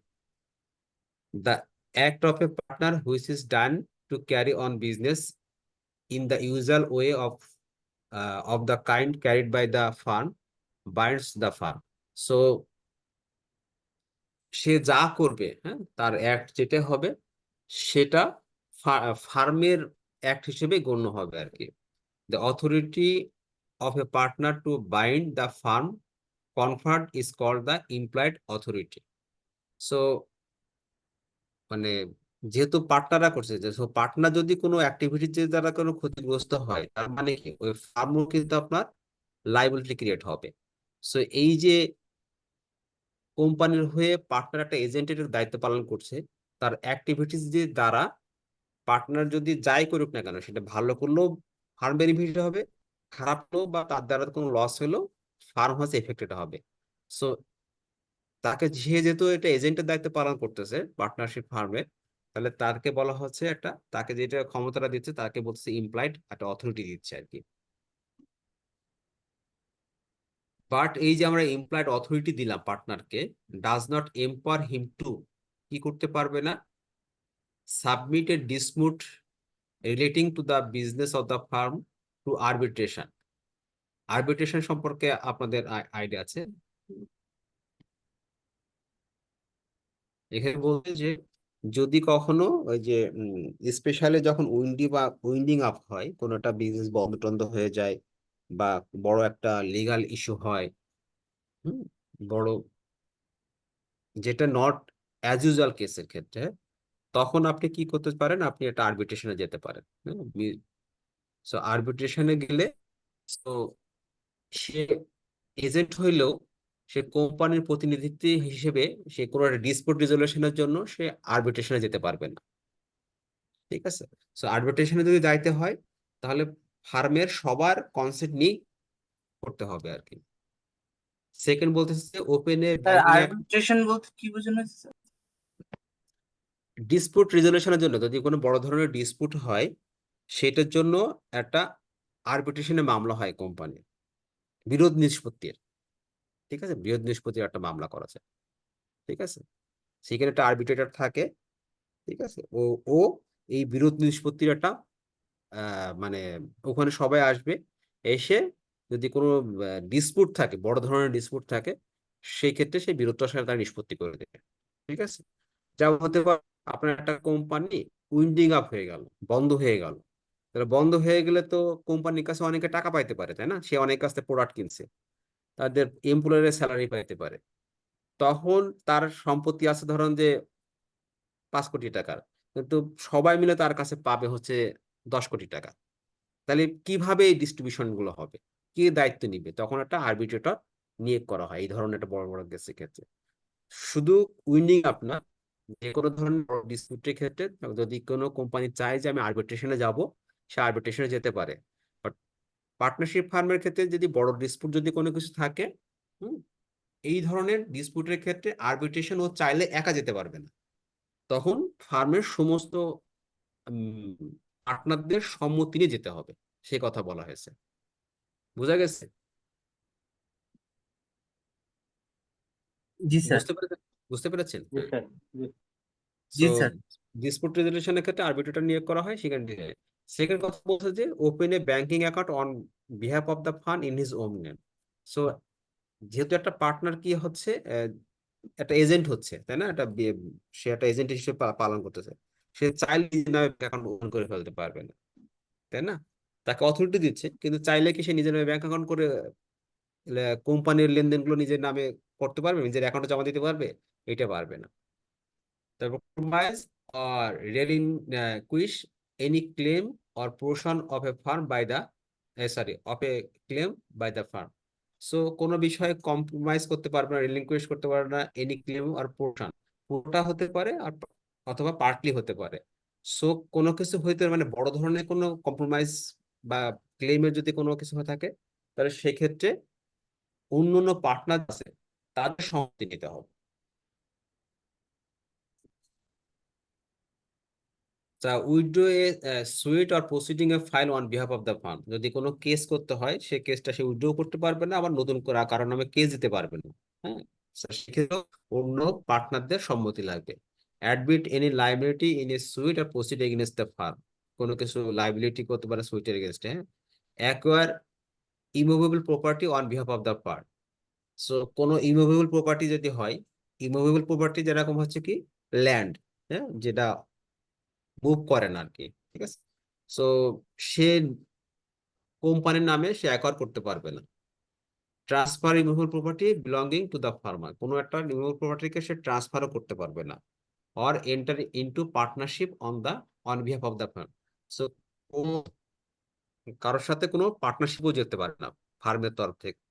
the act of a partner which is done to carry on business in the usual way of the kind carried by the firm binds the firm. So সে যা করবে, হ্যাঁ, তার অ্যাক্ট যেটা হবে সেটা ফার্মের অ্যাক্ট হিসেবে গণ্য হবে আর কি। The authority of a partner to bind the firm conferred is called the implied authority. So মানে যেহেতু পার্টনাররা করছে, যে পার্টনার যদি কোনো অ্যাক্টিভিটির দ্বারা কোনো ক্ষতিগ্রস্ত হয়, তার মানে কি ওই ফার্মও কিন্তু আপনার লাইবিলিটি ক্রিয়েট হবে। সো এই যে কোম্পানির হয়ে পার্টনার একটা এজেন্টের দায়িত্ব পালন করছে, তার অ্যাক্টিভিটিস যে দ্বারা পার্টনার যদি যাই করুক না কেন, সেটা ভালো করলেও ফার্ম বেনিফিট হবে, খারাপ হলেও বা তার দ্বারা কোনো লস হলেও ফার্ম হচ্ছে এফেক্টেড হবে। সো তাকে যেহেতু এটা এজেন্টের দায়িত্ব পালন করতেছে পার্টনারশিপ ফার্মে, তাহলে তাকে বলা হচ্ছে তাকে যেটা ক্ষমতাটা দিচ্ছে তাকে বলছে ইমপ্লয়েড একটা অথরিটি দিচ্ছে আর কি। বাট এই যে আমরা ইমপ্লয়েড অথরিটি দিলাম পার্টনারকে, does not empower him to কি করতে পারবে না, submit a dispute relating to the business of the firm to arbitration. Arbitration সম্পর্কে আপনাদের আইডিয়া আছে? এখানে বলতে যে যদি কখনো ওই যে স্পেশালি যখন উইন্ডিং আপ হয়, কোনো একটা বিজনেস বন্ধ টন্ধ হয়ে যায় বা বড় একটা লিগাল ইস্যু হয়, বড়, যেটা নট অ্যাজ ইউজুয়াল কেসের ক্ষেত্রে, তখন আপনি কি করতে পারেন, আপনি একটা আরবিট্রেশনে যেতে পারেন। সো আরবিট্রেশনে গেলে, তো সে এজেন্ট হইলেও সে কোম্পানির প্রতিনিধিত্ব হিসেবে সে কোনো একটা ডিসপিউট রেজলিউশনের জন্য সে আরবিট্রেশনে যেতে পারবে না। ঠিক আছে? সো আরবিট্রেশনে যদি যাইতে হয় তাহলে ফার্মের সবার কনসেন্ট নিয়ে করতে হবে আর কি। সেকেন্ড বলতেছে ওপেন এ স্যার ব্যাংকিং আরবিট্রেশন বলতে কি বোঝানো হয়েছে স্যার? ডিসপিউট রেজলিউশনের জন্য, যদি কোনো বড় ধরনের ডিসপিউট হয় সেটার জন্য একটা আরবিট্রেশনে মামলা হয় কোম্পানির, বিরোধ নিষ্পত্তির। ঠিক আছে? বিরোধ নিষ্পত্তির একটা মামলা করা যায়। ঠিক আছে? সেখানে একটা আরবিট্রেটর থাকে। ঠিক আছে? ও ও এই বিরোধ নিষ্পত্তির একটা মানে ওখানে সবাই আসবে, এসে যদি কোনো ডিসপুট থাকে, বড় ধরনের ডিসপুট থাকে, সেই ক্ষেত্রে সেই বিরোধটার সাথে তারা নিষ্পত্তি করে দেবে। ঠিক আছে? যেমন হতে পারে আপনার একটা কোম্পানি উইন্ডিং আপ হয়ে গেল, বন্ধ হয়ে গেল। তাহলে বন্ধ হয়ে গেলে তো কোম্পানির কাছে অনেকে টাকা পাইতে পারে, তাই না? সে অনেক কাছ থেকে প্রোডাক্ট কিনছে, তাদের এমপ্লয়ারের স্যালারি পাইতে পারে। তখন তার সম্পত্তি আছে ধরুন যে 5 কোটি টাকার, কিন্তু সবাই মিলে তার কাছে পাবে হচ্ছে 10 কোটি টাকা। তাহলে কিভাবে এই ডিস্ট্রিবিউশন গুলো হবে, কে দায়িত্ব নিবে? তখন একটা আরবিট্রেটর নিয়োগ করা হয় এই ধরনের একটা বড় বড় কেসের ক্ষেত্রে। শুধু উইন্ডিং আপ না, যে কোনো ধরনের ডিসপিউটের ক্ষেত্রে যদি কোনো কোম্পানি চায় যে আমি আরবিট্রেশনে যাব, সে আরবিট্রেশনে যেতে পারে। বাট পার্টনারশিপ ফার্মের ক্ষেত্রে যদি বড় ডিসপিউট যদি কোনো কিছু থাকে, হুম, এই ধরনের ডিসপিউটের ক্ষেত্রে আরবিট্রেশন ও চাইলে একা যেতে পারবে না। তখন ফার্মের সমস্ত পার্টনারদের সম্মতি নিয়ে যেতে হবে, সে কথা বলা হয়েছে। বুঝা গেছে? জি স্যার। বুঝতে পেরেছেন? বুঝতে পেরেছেন? জি স্যার। জি। সো জি স্যার। ডিসপুট রেজলিউশনের ক্ষেত্রে আরবিট্রেটর নিয়োগ করা হয় সেখানে। সেকেন্ড কথা বলছে যে open A banking account on behalf of the fund in his own name. So যেহেতু একটা পার্টনার কি হচ্ছে, একটা এজেন্ট হচ্ছে, তাই না? সে একটা এজেন্ট হিসেবে পালন করতেছে। সে চাইলে নিজের নামে অ্যাকাউন্ট ওপেন করে ফেলতে পারবে না, তাই না? তাকে অথরিটি দিচ্ছে, কিন্তু চাইলে কি সে নিজের নামে ব্যাংক অ্যাকাউন্ট করে কোম্পানির লেনদেনগুলো নিজের নামে করতে পারবে, নিজের অ্যাকাউন্টে জমা দিতে পারবে? এটা পারবে না। তারপর compromise or relinquish any claim or portion of a firm by the of a claim by the firm. So কোনো বিষয়ে কম্প্রোমাইজ করতে পারবে না, রিলিঙ্কুইশ করতে পারবে না, এনি ক্লেম আর পোর্শন, পুরোটা হতে পারে আর অথবা পার্টলি হতে পারে। সো কোনো কিছু হইতে মানে বড় ধরনের কোনো কম্প্রোমাইজ বা ক্লেমের যদি কোনো কিছু হয়ে থাকে, তাহলে সেক্ষেত্রে অন্যান্য পার্টনার আছে, তাদের সম্মতি নিতে হবে। Withdraw a sweet or proceeding A file on behalf of the firm, যদি কোনো কেস করতে হয় সে কেসটা সে উইথড্র করতে পারবে না, আবার নতুন করে কারণ নামে কেস দিতে পারবে না। হ্যাঁ, সেক্ষেত্রে অন্য পার্টনারদের সম্মতি লাগবে। Admit any liability in a suit or proceed against the firm, কোনো কিছু লাইবিলিটি করতে পারে সুইটের এগেনস্টে। হ্যাঁ, acquire immovable property on behalf of the part. So কোনো ইমুভেবল প্রপার্টি যদি হয়, ইমুভেবল প্রপার্টি যেরকম হচ্ছে কি ল্যান্ড, হ্যাঁ, যেটা মুভ করে না আর কি। ঠিক আছে? সো সে কোম্পানির নামে সে অ্যাকোয়ার করতে পারবে না। Transfer removable property belonging to the farmer, কোনো একটা রিমুভেবল প্রপার্টিকে সে ট্রান্সফারও করতে পারবে না। Or enter into partnership on behalf of the firm. So কারোর সাথে কোনো পার্টনারশিপও যেতে পারে না ফার্মের তরফ থেকে।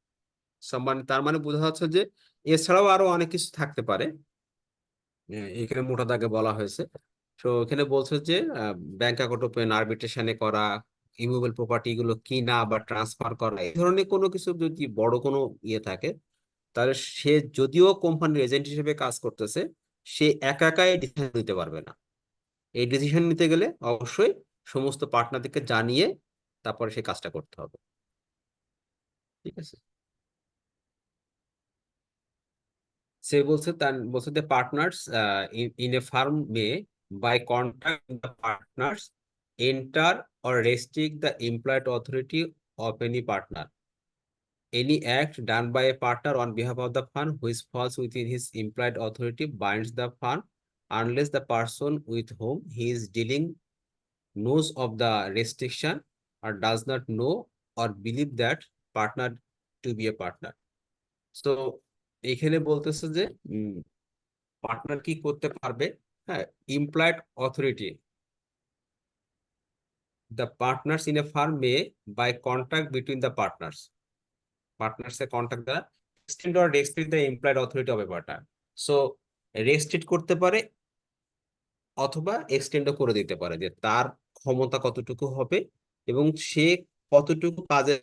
তার মানে বোঝা যাচ্ছে যে এছাড়াও আরো অনেক কিছু থাকতে পারে, এখানে মোটা দাগে বলা হয়েছে। তো এখানে বলছে যে ব্যাংক অ্যাকাউন্ট ওপেন, আরবিট্রেশনে করা, ইমুভেবল প্রপার্টি গুলো কিনা বা ট্রান্সফার করা, এই ধরনের কোনো কিছু যদি বড় কোনো ইয়ে থাকে, তাহলে সে যদিও কোম্পানির এজেন্ট হিসেবে কাজ করতেছে, সে একা একাই ডিসিশন নিতে পারবে না। এই ডিসিশন নিতে গেলে অবশ্যই সমস্ত পার্টনারদেরকে জানিয়ে তারপরে সে কাজটা করতে হবে। ঠিক আছে? সে বলছে যে partners in a firm may by contract the partners enter or restrict the implied authority of any partner. any act done by a partner on behalf of the fund which falls within his implied authority binds the fund unless the person with whom he is dealing knows of the restriction or does not know or believe that partner to be a partner. So এখানে বলতেছে যে partner কি করতে পারবে, হ্যাঁ, implied authority. The partners in a firm may by contract between the partners এর contract দ্বারা extend or restrict the implied authority of a partner. So restrict করতে পারে অথবা এক্সটেন্ডও করে দিতে পারে যে তার ক্ষমতা কতটুকু হবে এবং সে কতটুকু কাজে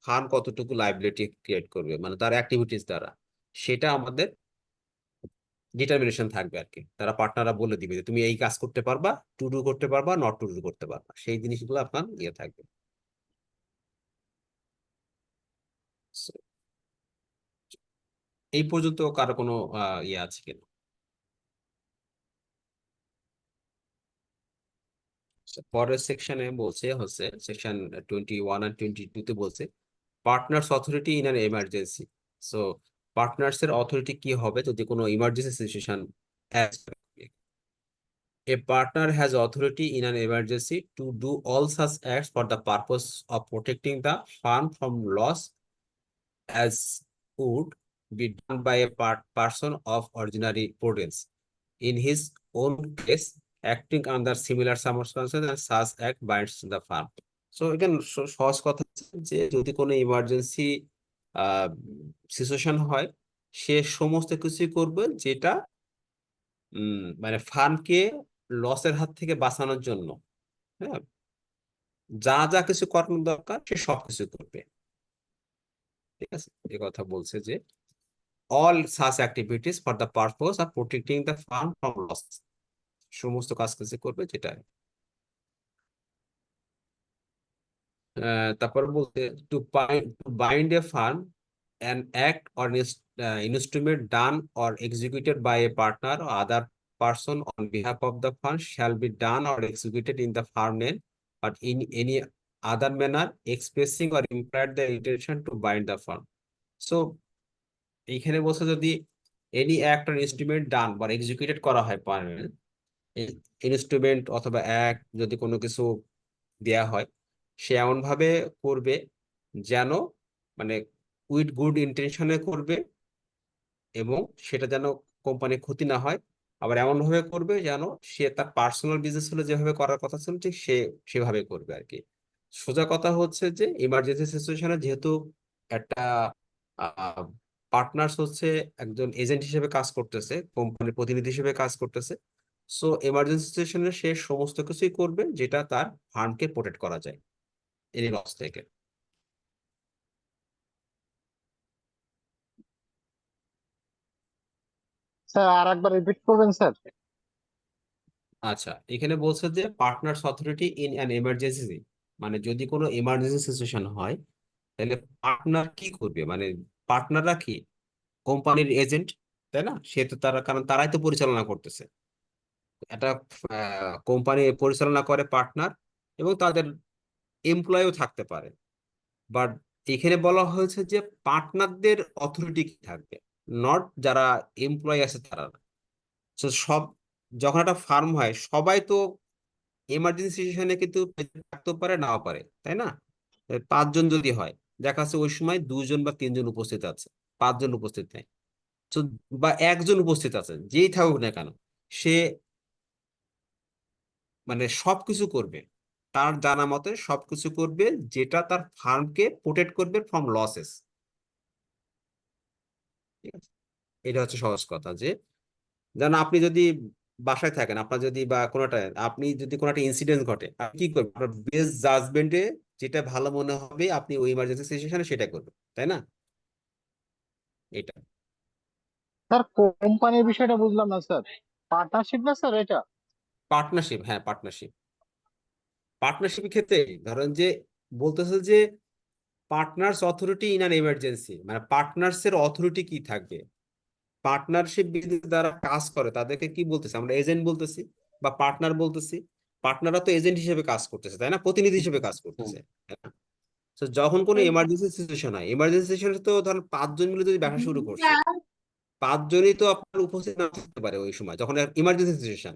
ফার্ম কতটুকু লাইবিলিটি ক্রিয়েট করবে, মানে তার অ্যাক্টিভিটিস দ্বারা, সেটা আমাদের ডিটারমিনেশন থাকবে আর কি। তারা পার্টনাররা বলে দিবে যে তুমি এই কাজ করতে পারবা, টু ডু করতে পারবা, নট টু ডু করতে পারবা, সেই জিনিসগুলো আপনার ইয়ে থাকবে। So, এই পর্যন্ত কারো কোনো ইয়ে আছে কিনা? পরের সেকশনে বলছে হচ্ছে সেকশন 21 আর 22 তে বলছে partners authority in an emergency. So partners এর অথরিটি কি হবে যদি কোনো emergency situation. A partner has authority in an emergency to do all such acts for the purpose of protecting the firm from loss as would be done by a person of ordinary prudence in his own case, acting under similar circumstances, and such act binds the firm. So again, সহজ কথা যে যদি কোনো emergency situation হয়, সে সমস্ত কিছু করবে যেটা মানে ফার্মকে লসের হাত থেকে বাঁচানোর জন্য, হ্যাঁ, যা যা কিছু করার দরকার সে সবকিছু করবে। ঠিক আছে, এই কথা বলছে যে all such activities for the purpose of protecting the firm from loss, সমস্ত কাজ কিছু করবে যেটা। তারপর বলতে to bind a firm, an act or instrument done or executed by a partner or other person on behalf of the firm shall be done or executed in the firm name or in any other manner expressing or implying the intention to bind the firm. So এইখানে বলছে যদি any act or instrument ডান বা executed করা হয় permanent instrument অথবা act যদি কোনো কিছু দেয়া হয়, সে এমন ভাবে করবে যেন মানে উইথ গুড ইন্টেনশনে করবে এবং সেটা যেন কোম্পানির ক্ষতি না হয়, আবার এমন ভাবে করবে যেন সে তার পার্সোনাল বিজনেস হলে যেভাবে করার কথা ছিল ঠিক সেভাবে করবে আর কি। সোজা কথা হচ্ছে যে ইমার্জেন্সি সিচুয়েশনে যেহেতু একটা পার্টনার্স হচ্ছে একজন এজেন্ট হিসেবে কাজ করতেছে, কোম্পানির প্রতিনিধি হিসেবে কাজ করতেছে, সো এমার্জেন্সি সিচুয়েশনে সে সমস্ত কিছুই করবে যেটা তার ফার্মকে প্রোটেক্ট করা যায় এনি লস থেকে। স্যার আর একবার রিপিট করবেন স্যার? আচ্ছা, এখানে বলছে যে partners authority in an emergency, মানে যদি কোনো এমার্জেন্সি সিচুয়েশন হয় তাহলে পার্টনার কি করবে, মানে পার্টনাররা কি কোম্পানির এজেন্ট, তাই না? সে তো তারা, কারণ তারাই তো পরিচালনা করতেছে, একটা কোম্পানি পরিচালনা করে পার্টনার এবং তাদের এমপ্লয়ও থাকতে পারে। বাট এখানে বলা হয়েছে যে পার্টনারদের অথরিটি কি থাকবে, নট যারা এমপ্লয় আছে তারা। So, সব যখন একটা ফার্ম হয় সবাই তো এমার্জেন্সি সিচুয়েশনে কিন্তু থাকতে পারে, নাও পারে, তাই না? 5 জন যদি হয়, দেখা যাচ্ছে ওই সময় 2 জন বা 3 জন উপস্থিত আছে, 5 জন উপস্থিত নেই, তো বা 1 জন উপস্থিত আছে, যেই থাকুক না কেন সে মানে সবকিছু করবে, তার জানা মতে সবকিছু করবে যেটা তার ফার্মকে প্রোটেক্ট করবে ফ্রম লসেস। ঠিক আছে, এটা হচ্ছে সহজ কথা যে যেন আপনি যদি বাসায় থাকেন, আপনার যদি বা কোনোটা আপনি যদি কোনো একটা ইনসিডেন্ট ঘটে, আপনি কি করবেন? আপনার বেস্ট জাজমেন্টে যেটা ভালো মনে হবে আপনি ওই ইমার্জেন্সি সিচুয়েশনে সেটা করবেন, তাই না? এটা স্যার কোম্পানির বিষয়টা বুঝলাম না স্যার, পার্টনারশিপ না স্যার এটা? পার্টনারশিপ, হ্যাঁ পার্টনারশিপ। পার্টনারশিপের ক্ষেত্রে ধরেন যে বলতেছে যে partners authority in an emergency, মানে পার্টনার্স এর অথরিটি কি থাকবে, পার্টনারশিপ যারা কাজ করে তাদেরকে কি বলতেছে, আমরা এজেন্ট বলতেছি বা পার্টনার বলতেছি। পার্টনাররা তো এজেন্ট হিসেবে কাজ করতেছে, তাই না? প্রতিনিধি হিসেবে কাজ করতেছে, তাই না? তো যখন কোনো এমার্জেন্সি সিচুয়েশন হয়, এমার্জেন্সি সিচুয়েশনে তো ধরেন 5 জন মিলে যদি ব্যবসা শুরু করছে, 5 জনই তো আপনার উপস্থিত না থাকতে পারে ওই সময় যখন ইমার্জেন্সি সিচুয়েশন।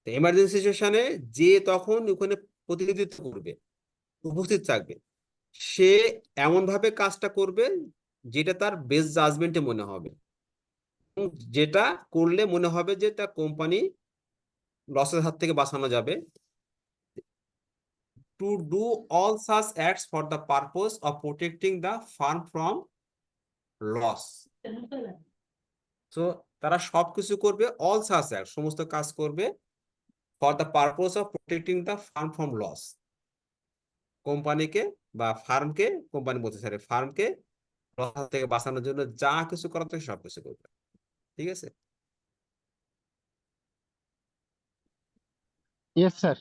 তো এমার্জেন্সি সিচুয়েশনে যে তখন ওখানে প্রতিনিধিত্ব করবে, উপস্থিত থাকবে, সে এমন ভাবে কাজটা করবে যেটা তার বেস্ট জাজমেন্টে মনে হবে, এবং যেটা করলে মনে হবে যে তার কোম্পানি লসের হাত থেকে বাঁচানো যাবে। To do all such acts for the purpose of protecting the firm from loss. তো তারা সবকিছু করবে, অল সাচ অ্যাক্ট, সমস্ত কাজ করবে for the purpose of protecting the firm from loss, কোম্পানিকে বা ফার্মকে, কোম্পানি বলতে চাই ফার্মকে লস থেকে বাঁচানোর জন্য যা কিছু করার থাকে সবকিছু করবে। ঠিক আছে? Yes sir,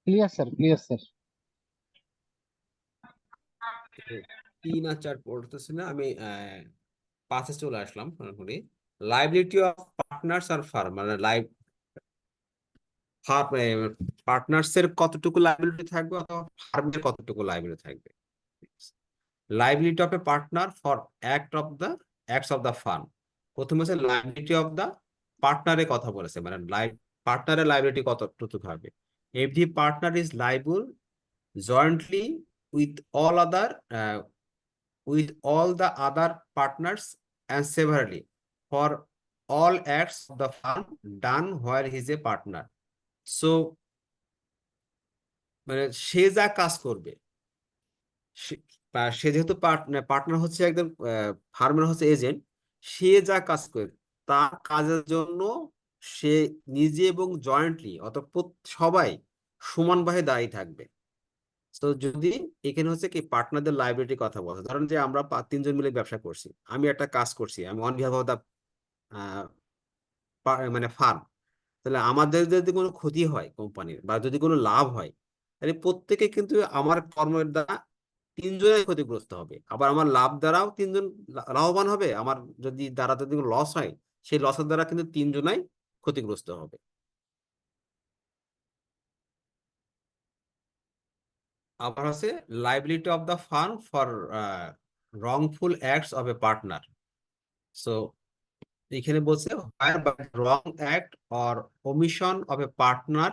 clear sir, clear sir. 3 আর 4 পড়তেছি না আমি, 5-এ চলে আসলাম সরাসরি। লাইবিলিটি অফ পার্টনার্স আর ফার্ম, মানে পার্টনার্স এর কতটুকু লাইবিলিটি থাকবে অথবা ফার্মের কতটুকু লাইবিলিটি থাকবে। Liability of a partner for acts of the firm. প্রথমে হচ্ছে লাইবিলিটি অফ দ্য পার্টনারের কথা বলেছে, মানে পার্টনারের লাইবিলিটি কতটুকু থাকবে। Every partner is liable jointly with all other with all the other partners and severally for all acts of the firm done while he is a partner. So মানে সে যা কাজ করবে, সে যেহেতু পার্টনার হচ্ছে একদম, ফার্মের হচ্ছে এজেন্ট, সে যা কাজ করবে তার কাজের জন্য সে নিজে এবং জয়েন্টলি অর্থাৎ সবাই সমানভাবে দায়ী থাকবে। তো যদি এখানে হচ্ছে কি পার্টনারদের লাইবিলিটি কথা বলছে, ধরেন যে আমরা 3 জন মিলে ব্যবসা করছি, আমি একটা কাজ করছি, আমি অন বিহাফ অফ দ্য মানে ফার্ম, তাহলে আমাদের যদি কোনো ক্ষতি হয় কোম্পানির বা যদি কোনো লাভ হয়, তাহলে প্রত্যেকে কিন্তু আমার কর্মের দ্বারা 3 জনের ক্ষতিগ্রস্ত হবে, আবার আমার লাভ দ্বারাও 3 জন লাভবান হবে। আমার যদি লস হয়, সেই লসের দ্বারা কিন্তু 3 জনাই ক্ষতিগ্রস্ত হবে। আবার আছে liability of the firm for wrongful acts of a partner. So এখানে বলছে whereby wrong act or omission of a partner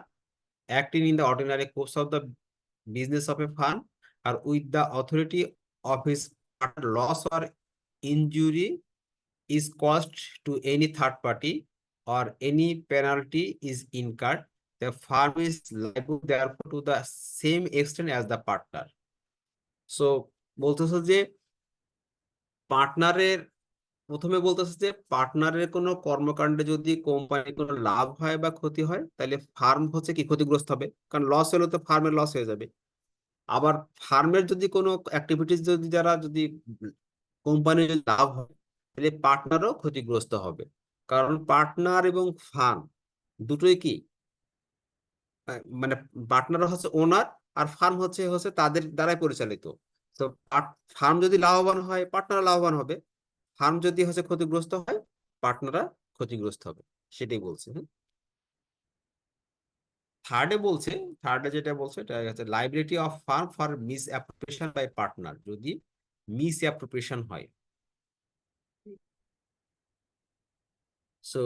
acting in the ordinary course of the business of a firm or with the authority of his partner loss or injury is caused to any third party or any penalty is incurred, the firm is liable therefore to the same extent as the partner. So বলতেছে যে পার্টনারের, প্রথমে বলতেছে যে পার্টনারের কোনো কর্মকাণ্ডে যদি কোম্পানির কোনো লাভ হয় বা ক্ষতি হয়, তাহলে ফার্ম হচ্ছে কি ক্ষতিগ্রস্ত হবে, কারণ লস হলে তো ফার্মের লস হয়ে যাবে। আবার ফার্মের যদি কোনো অ্যাক্টিভিটিস যদি কোম্পানির লাভ হয়, তাহলে পার্টনারও ক্ষতিগ্রস্ত হবে, কারণ পার্টনার এবং ফার্ম দুটোই কি মানে পার্টনার হচ্ছে ওনার, আর ফার্ম হচ্ছে হচ্ছে তাদের দ্বারাই পরিচালিত। তো ফার্ম যদি লাভবান হয়, পার্টনার লাভবান হবে, ফার্ম যদি হচ্ছে ক্ষতিগ্রস্ত হয়, পার্টনাররা ক্ষতিগ্রস্ত হবে, সেটাই বলছে। হ্যাঁ, থার্ডে যেটা বলছে এটা হচ্ছে liability of firm for misappropriation by partner, যদি মিস অ্যাপ্রোপ্রিয়েশন হয়। So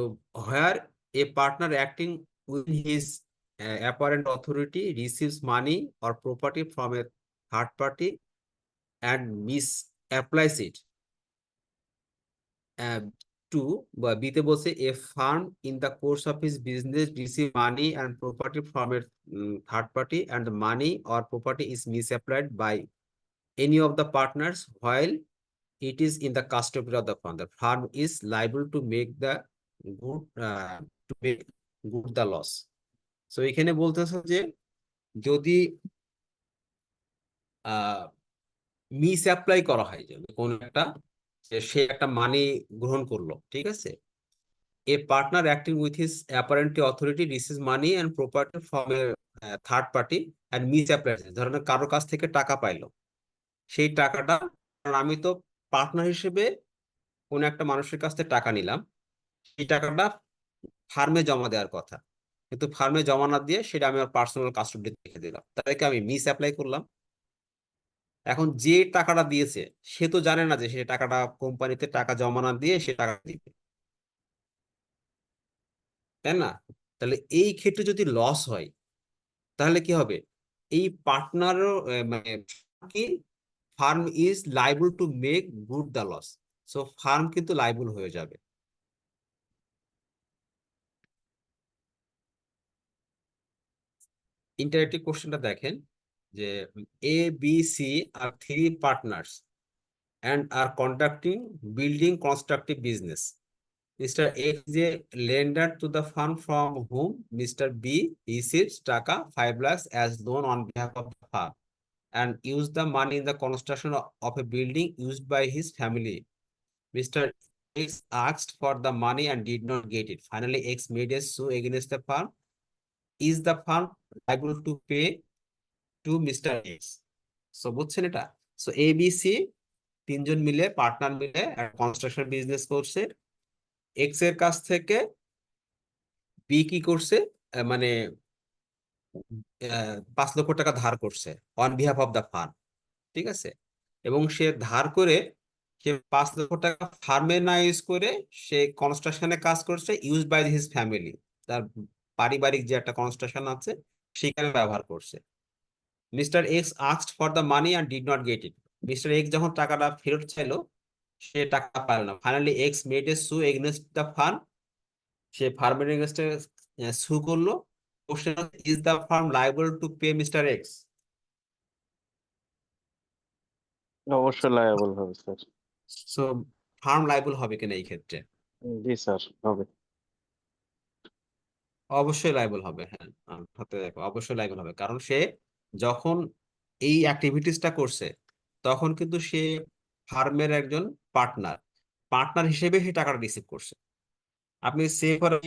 where a partner acting within his apparent authority receives money or property from a third party and misapplies it. To বিতে বলছে a firm in the course of his business receive money and property from a third party and the money or property is misapplied by any of the partners while it is in the custody of the firm. The firm is liable to make good the loss. So এখানে বলতেছে যে যদি miss apply করা হয়, যে কোন একটা সে একটা মানি গ্রহণ করলো, ঠিক আছে, এ partner acting with his apparently authority receive money and property from a third party and miss apply, ধরেন কারোর কাছ থেকে টাকা পাইলো, সেই টাকাটা, কারণ আমি তো পার্টনার হিসেবে কোন একটা মানুষের কাছ থেকে টাকা নিলাম, সেই টাকাটা ফার্মে জমা দেওয়ার কথা, কিন্তু ফার্মে জমা না দিয়ে সেটা আমি আমার পার্সোনাল কাস্টডিতে রেখে দিলাম, তাদেরকে আমি মিস অ্যাপ্লাই করলাম। এখন যে টাকাটা দিয়েছে সে তো জানে না যে সে টাকাটা কোম্পানিতে টাকা জমা না দিয়ে সে টাকা দিবে, তাই না? তাহলে এই ক্ষেত্রে যদি লস হয় তাহলে কি হবে? এই পার্টনারও মানে কি, firm is liable to make good the loss. So firm কিন্তু লাইবল হয়ে যাবে। ইন্টারেক্টিভ কোশ্চেনটা দেখেন যে A B C are three partners and are conducting building constructive business. Mr. X is a lender to the fund from whom Mr. B receives taka 5 lakhs as loan on behalf of the firm and use the money in the construction of a building used by his family. Mr. X asked for the money and did not get it. Finally, X made a sue against the firm. Is the firm liable to pay to Mr. X? So, বুঝছেন এটা? So, ABC তিনজন মিলে partner মিলে construction business করছে। X এর কাছ থেকে B কি করছে, মানে 5 লক্ষ টাকা ধার করছে on behalf of the firm, ঠিক আছে? এবং সে ধার করে সে 5 লক্ষ টাকা ফার্মে না ইউজ করে সে কনস্ট্রাকশনে কাজ করছে, ইউজ বাই হিজ ফ্যামিলি, তার পারিবারিক যে একটা কনস্ট্রাকশন আছে সেখানে ব্যবহার করছে। Mister x asked for the money and did not get it. Mister x যখন টাকাটা ফেরত চাইলো সে টাকা পাইল না। ফাইনালি এক্স মেড এ সু এগেনস্ট দ্য ফার্ম, সে ফার্মের এগেনস্টে সু করলো। Question, is the farm liable to pay mister x? অবশ্যই লায়াবল হবে স্যার। সো ফার্ম লাইবল হবে কিনা এই ক্ষেত্রে? জি স্যার, হবে। অবশ্যই লাইবল হবে, হ্যাঁ। হাতে দেখো, অবশ্যই লাইবল হবে, কারণ সে যখন এই অ্যাক্টিভিটিসটা করছে তখন কিন্তু সে ফার্মের একজন পার্টনার, পার্টনার হিসেবে সে টাকাটা রিসিভ করছে। আপনি সে করে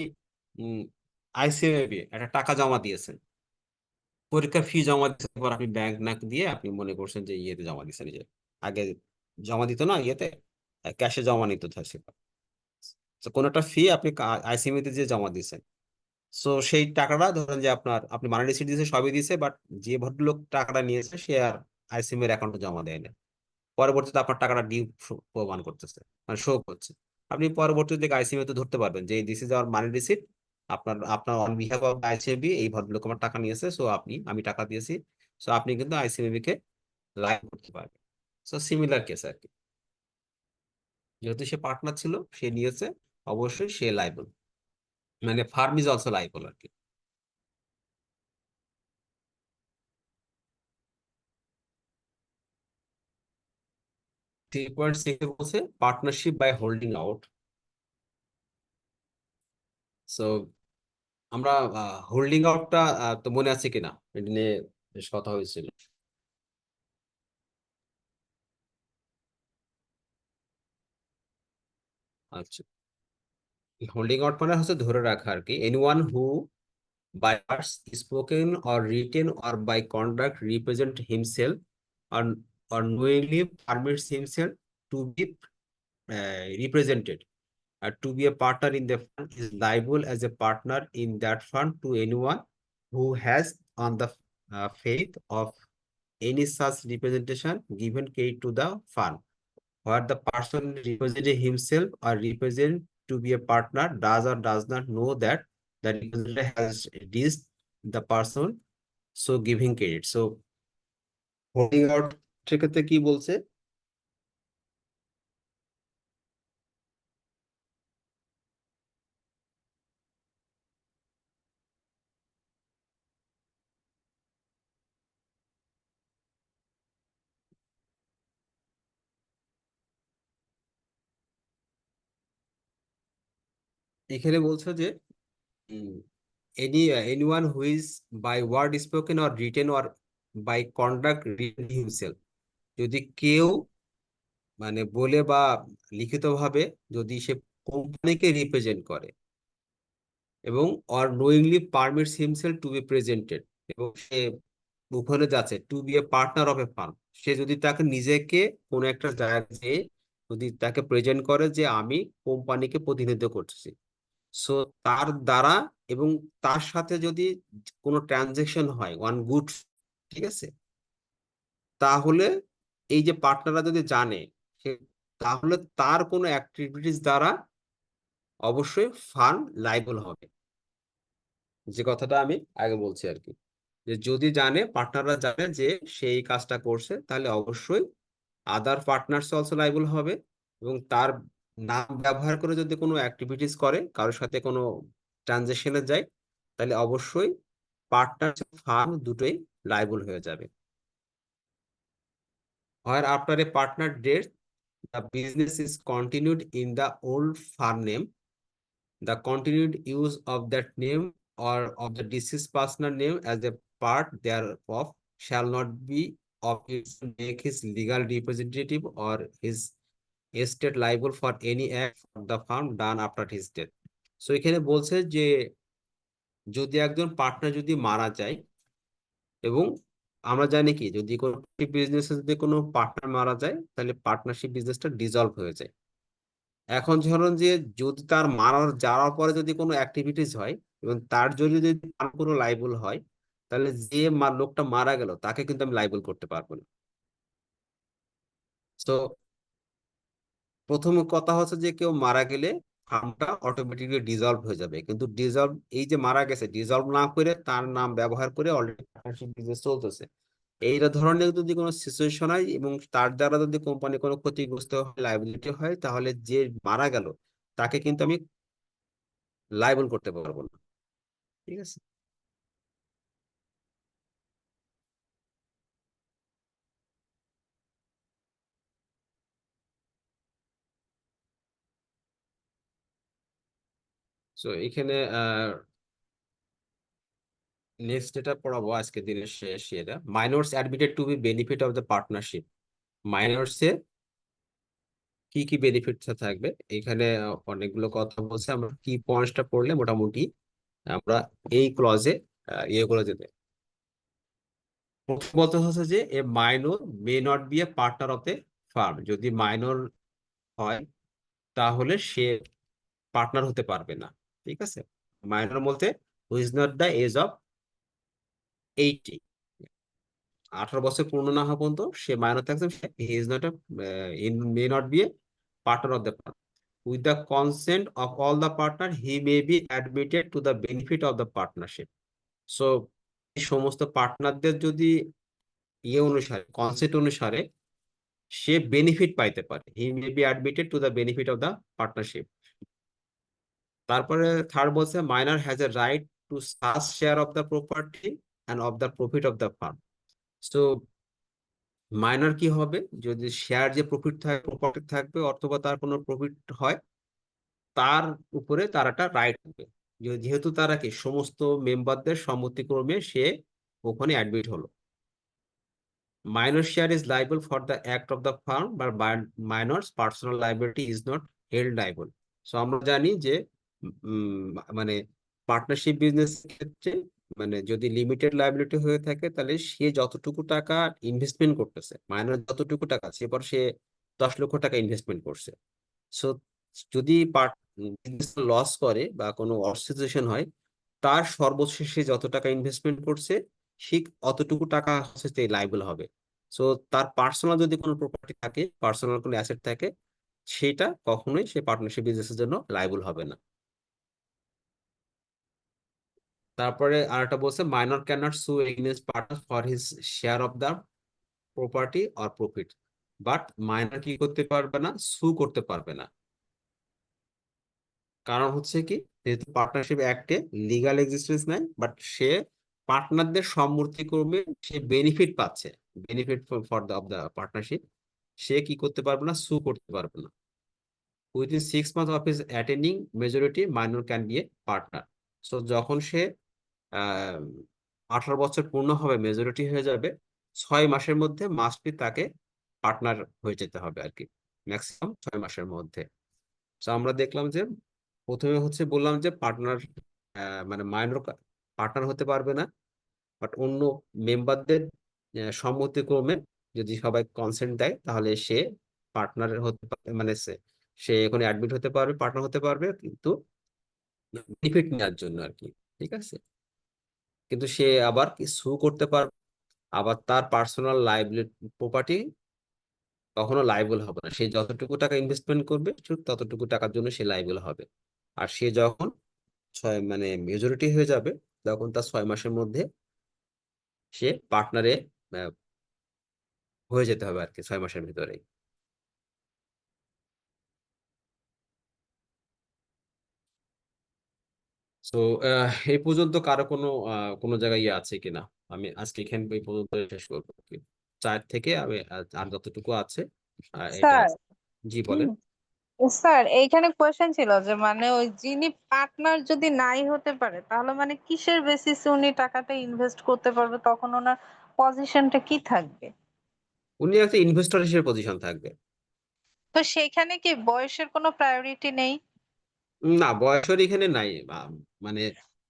আইসিএবি একটা টাকা জমা দিয়েছেন, পরীক্ষার ফি জমা দিয়েছেন, পর আপনি ব্যাংক না দিয়ে আপনি মনে করছেন যে ইয়েতে জমা দিচ্ছেন, যে আগে জমা দিত না ইয়েতে, ক্যাশে জমা নিত থাকে, তো কোনো একটা ফি আপনি আইসিএমই তে যে জমা দিয়েছেন। সো সেই টাকাটা ধরেন যে আপনি মানি রিসিট দিয়েছে, সবই দিয়েছে, বাট যে ভদ্রলোক টাকাটা নিয়েছে সে আর আইসিএম এর অ্যাকাউন্টে জমা দেয় না। পরবর্তীতে আপনার টাকাটা ডিউ প্রমাণ করতেছে, মানে শো করছে। আপনি পরবর্তীতে আইসিএম তে ধরতে পারবেন যে this is our money receipt, আপনার আপনার অন বিহাফ অফ আইসিএবি এই ভদ্রলোক আমার টাকা নিয়েছে, সো আমি টাকা দিয়েছি, সো আপনি কিন্তু আইসিএবি কে লাইভ করতে পারবেন। সো সিমিলার কেস আর কি, যেহেতু সে পার্টনার ছিল সে নিয়েছে, অবশ্যই সে লাইবল, মানে ফার্ম ইজ অলসো লাইবল আর কি। 3.6 বলছে partnership by holding out. So আমরা হোল্ডিং আউটটা তো মনে আছে কিনা, এটা নিয়ে বেশ কথা হয়েছিল। আচ্ছা, হোল্ডিং আউট মানে হচ্ছে ধরে রাখা আর কি। Anyone who by words spoken or written or by conduct represent himself or knowingly permits himself to be represented to be a partner in the fund is liable as a partner in that fund to anyone who has on the faith of any such representation given credit to the fund, where the person representing himself or represent to be a partner does or does not know that the representative has reached the person so giving credit. So holding out সেক্ষেত্রে কি বলছে? এখানে বলছে যে anyone who is by word spoken or written or by conduct written himself, যদি কেউ মানে বলে বা লিখিতভাবে যদি সে কোম্পানিকে রিপ্রেজেন্ট করে এবং or knowingly permits himself to be presented, এবং সে ওখানে যাচ্ছে to be a partner of a firm, সে যদি তাকে নিজেকে কোনো একটা জায়গায় যদি তাকে প্রেজেন্ট করে যে আমি কোম্পানিকে প্রতিনিধিত্ব করতেছি, সো তার দ্বারা এবং তার সাথে যদি কোনো ট্রানজেকশন হয় ওয়ান গুডস, ঠিক আছে, তাহলে এই যে পার্টনাররা যদি জানে তাহলে তার কোনো অ্যাক্টিভিটিস দ্বারা অবশ্যই ফার্ম লাইবল হবে, যে কথাটা আমি আগে বলছি আর কি, যে যদি জানে, পার্টনাররা জানে যে সেই কাজটা করছে, তাহলে অবশ্যই আদার পার্টনার্স অলসো লাইবল হবে। এবং তার নাম ব্যবহার করে যদি কোনো অ্যাক্টিভিটিস করে, কারোর সাথে কোনো ট্রানজেকশনে যায়, তাহলে অবশ্যই পার্টনার ফার্ম দুটোই লাইবল হয়ে যাবে। Where after a partner death, the business is continued in the old firm name. The continued use of that name or of the deceased partner name as a part thereof shall not be of its make his legal representative or his estate liable for any act of the firm done after his death. So এখানে বলছে যে যদি একজন partner যদি মারা যায়, এবং আমরা জানি কি যদি কোনো বিজনেসে যদি কোনো পার্টনার মারা যায়, তাহলে পার্টনারশিপ বিজনেসটা ডিসলভ হয়ে যায়। এখন ধরুন যে যদি তার যাওয়ার পরে যদি কোনো অ্যাক্টিভিটিস হয় এবং তার জন্য যদি কোনো লাইবল হয়, তাহলে যে লোকটা মারা গেল তাকে কিন্তু আমি লাইবল করতে পারবো না। তো প্রথম কথা হচ্ছে যে কেউ মারা গেলে ফার্মটা অটোমেটিকলি ডিসলভ হয়ে যাবে, কিন্তু ডিসলভ এই যে মারা গেছে ডিসলভ না করে তার নাম ব্যবহার করে অলরেডি পার্টনারশিপ বিজনেস চলতেছে। এই ধরনের যদি কোনো সিচুয়েশন হয় এবং তার দ্বারা যদি কোম্পানি কোনো ক্ষতিগ্রস্ত হয়, লাইবিলিটি হয়, তাহলে যে মারা গেল তাকে কিন্তু আমি লাইবল করতে পারবো না। ঠিক আছে। সো এখানে নেক্সট যেটা পড়াবো আজকে দিনের শেষ, এটা minors admitted to be benefit of the partnership. মাইনরসে কি কি বেনিফিট থাকবে, এখানে অনেকগুলো কথা বলছে। আমরা কি পয়েন্টসটা পড়লে মোটামুটি আমরা এই ক্লজে ইয়েগুলো যেতে, প্রথমত হচ্ছে যে a minor may not be a partner of the firm. যদি মাইনর হয় তাহলে সে পার্টনার হতে পারবে না। ঠিক আছে। মাইনর বলতে who is not the age of 80, 18 বছর পূর্ণ না হওয়া পর্যন্ত সে মাইনর থাকছে, he is not may not be a partner of the firm. With the consent of all the partner, he may be admitted to the benefit of the partnership. So এই সমস্ত পার্টনারদের যদি ইয়ে অনুসারে কনসেন্ট অনুসারে সে benefit পাইতে পারে, he may be admitted to the benefit of the partnership. তারপরে third বলছে minor has a right to such share of the property and of the profit of the firm. So minor কি হবে, যদি share যে profit property থাকবে অথবা তার কোনো প্রফিট হয়, তার উপরে তার একটা রাইট থাকবে, যেহেতু তারা কি সমস্ত মেম্বারদের সম্মতিক্রমে সে ওখানে অ্যাডমিট হলো। Minor share is liable for the act of the firm, but minor's personal liability is not held liable. So আমরা জানি যে মানে পার্টনারশিপ বিজনেস ক্ষেত্রে মানে যদি লিমিটেড লাইবিলিটি হয়ে থাকে, তাহলে সে যতটুকু টাকা ইনভেস্টমেন্ট করতেছে, মাইনর যতটুকু টাকা, সেপর সে 10 লক্ষ টাকা ইনভেস্টমেন্ট করছে। সো যদি লস করে বা কোনো সিচুয়েশন হয়, তার সর্বশেষে যত টাকা ইনভেস্টমেন্ট করছে ঠিক অতটুকু টাকা হচ্ছে লাইবল হবে। সো তার পার্সোনাল যদি কোনো প্রপার্টি থাকে, পার্সোনাল কোনো অ্যাসেট থাকে, সেটা কখনোই সে পার্টনারশিপ বিজনেসের জন্য লাইবল হবে না। তারপরে আরেকটা বলছে মাইনর ক্যান নট সু against partner for his share of the property or profit. But minor কি করতে পারবে না, সু করতে পারবে না। কারণ হচ্ছে কি, যেহেতু পার্টনারশিপ অ্যাক্টে লিগাল এক্সিস্টেন্স নাই, বাট সে পার্টনারদের সম্মতিক্রমে সে বেনিফিট পাচ্ছে, benefit for the of the partnership, সে কি করতে পারবে না, সু করতে পারবে না। Within 6 months of his attending majority minor can be a partner. So যখন সে 18 বছর পূর্ণ হবে, মেজরিটি হয়ে যাবে, 6 মাসের মধ্যে মাস্ট বি তাকে পার্টনার হয়ে যেতে হবে আর কি, ম্যাক্সিমাম 6 মাসের মধ্যে। তো আমরা দেখলাম যে প্রথমে হচ্ছে বললাম যে পার্টনার মানে মাইনর পার্টনার হতে পারবে না, বাট অন্য মেম্বারদের সম্মতিক্রমে যদি সবাই কনসেন্ট দেয়, তাহলে সে পার্টনার হতে পারবে, মানে সে এখানে অ্যাডমিট হতে পারবে, পার্টনার হতে পারবে, কিন্তু বেনিফিট নেওয়ার জন্য আর কি। ঠিক আছে। কিন্তু সে আবার কি সু করতে পারবে, আবার তার পার্সোনাল লাইবিলিটি প্রপার্টি কখনো লাইবল হবে না। সে যতটুকু টাকা ইনভেস্টমেন্ট করবে ঠিক ততটুকু টাকার জন্য সে লাইবল হবে। আর সে যখন মানে মেজরিটি হয়ে যাবে, তখন তার 6 মাসের মধ্যে সে পার্টনারে হয়ে যেতে হবে আর কি, 6 মাসের ভিতরে। তো এই পর্যন্ত কারো কোনো জায়গায় ইয়ে আছে কিনা? আমি আজকে এখানে এই পর্যন্ত শেষ করবো আর কি। 4 থেকে আমি আর যতটুকু আছে এটা। স্যার জি বলেন। স্যার এইখানে কোয়েশ্চেন ছিল যে মানে ওই যিনি পার্টনার যদি নাই হতে পারে তাহলে মানে কিসের বেসিসে উনি টাকাটা ইনভেস্ট করতে পারবে, তখন ওনার পজিশনটা কি থাকবে? উনি একটা ইনভেস্টর হিসেবে পজিশন থাকবে। তো সেইখানে কি বয়সের কোনো প্রায়োরিটি নেই? না, বয়সের এখানে নাই। মানে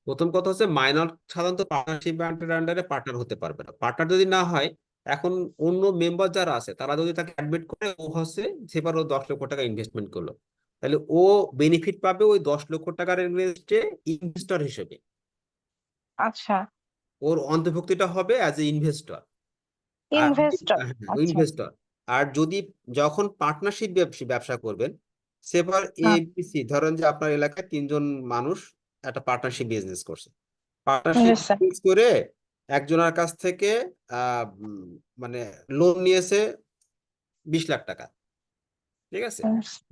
প্রথম কথা হচ্ছে মাইনর সাধারণত পার্টনারশিপ আন্ডারে পার্টনার হতে পারবে না। পার্টনার যদি না হয়, এখন অন্য মেম্বার যারা আছে তারা যদি তাকে অ্যাডমিট করে, ও হচ্ছে সেবার ও 10 লক্ষ টাকা ইনভেস্টমেন্ট করলো, তাহলে ও বেনিফিট পাবে ওই 10 লক্ষ টাকার ইনভেস্টর হিসেবে। আচ্ছা, ওর অন্তর্ভুক্তিটা হবে অ্যাজ এ ইনভেস্টর। আর ইনভেস্টর। আচ্ছা। ইনভেস্টর। আর যদি যখন পার্টনারশিপ ব্যবসা করবেন, সেবার হ্যাঁ। এবিসি, ধরেন যে আপনার এলাকায় 3জন মানুষ একটা পার্টনারশিপ বিজনেস করছে। জি পার্টনারশিপ স্যার। বিজনেস করে একজনের কাছ থেকে মানে লোন নিয়েছে 20 লাখ টাকা। ঠিক আছে,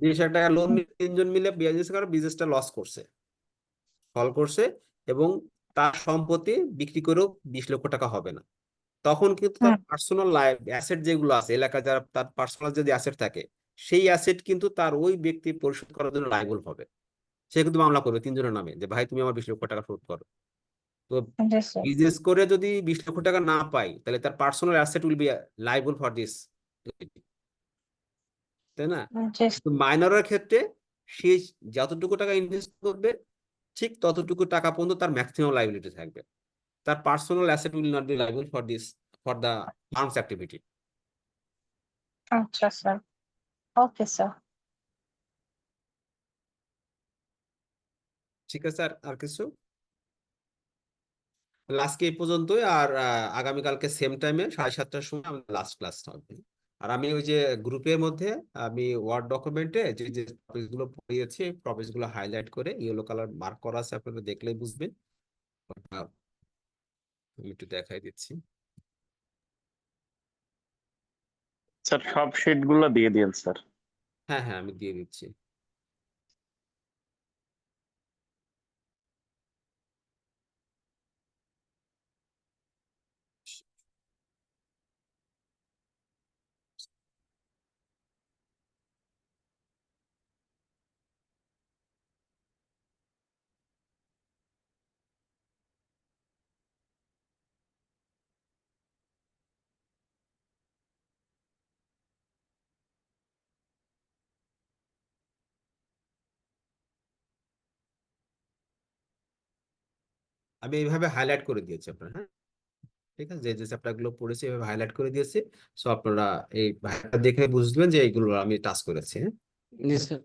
20 লাখ টাকা লোন নিয়ে 3জন মিলে বিজনেস করে, বিজনেসটা লস করছে, ফল করছে, এবং তার সম্পত্তি বিক্রি করেও 20 লক্ষ টাকা হবে না। তখন কিন্তু তার পার্সোনাল অ্যাসেট যেগুলো আছে এলাকায়, যারা তার পার্সোনাল যদি অ্যাসেট থাকে, সেই অ্যাসেট কিন্তু তার ওই ব্যক্তি পরিশোধ করার জন্য লায়াবল হবে। সে কিন্তু মামলা করবে 3জনের নামে, যে ভাই তুমি আমার 20 লক্ষ টাকা শোধ করো। তো জি স্যার। বিজনেস করে যদি 20 লক্ষ টাকা না পাই, তাহলে তার personal asset will be liable for this, তাই না? জি তো মাইনরের ক্ষেত্রে সে যতটুকু টাকা ইনভেস্ট করবে, ঠিক ততটুকু টাকা পর্যন্ত তার ম্যাক্সিমাম লাইবিলিটি থাকবে। তার personal asset will not be liable for the firm's activity. আচ্ছা স্যার। Okay sir. ঠিক আছে, আর কিছু? আজকে এই পর্যন্তই। আর আগামীকালকে সেম টাইমে 7:30টার সময় আমাদের লাস্ট ক্লাস হবে। আর আমি ওই যে গ্রুপের মধ্যে আমি ওয়ার্ড ডকুমেন্টে যে যে টপিকগুলো পড়িয়েছি, টপিকগুলো হাইলাইট করে ইয়েলো কালার মার্ক করা আছে, আপনারা দেখলেই বুঝবেন। আমি একটু দেখাই দিচ্ছি। স্যার সব শিট গুলো দিয়ে দিন স্যার। হ্যাঁ হ্যাঁ, আমি দিয়ে দিচ্ছি। আমি এইভাবে হাইলাইট করে দিয়েছি আপনার, হ্যাঁ। ঠিক আছে, যে যে চ্যাপ্টার গুলো পড়েছি এভাবে হাইলাইট করে দিয়েছি। সো আপনারা এই ভাইটা দেখে বুঝবেন যে এইগুলো আমি টাচ করেছি, হ্যাঁ। জি স্যার।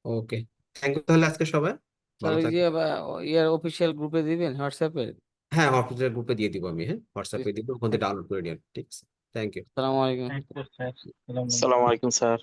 ওকে, থ্যাংক ইউ তাহলে আজকে সবাই স্যার ভালো ওই যে থাকবেন। ইয়ার অফিসিয়াল গ্রুপে দিবেন হোয়াটসঅ্যাপে। হ্যাঁ, অফিসের গ্রুপে দিয়ে দিব আমি, হ্যাঁ, হোয়াটসঅ্যাপে দিব, ওখান থেকে ডাউনলোড করে নিন। ঠিক আছে, থ্যাংক ইউ। আসসালামু আলাইকুম। Thank you sir. আসসালামু আলাইকুম স্যার।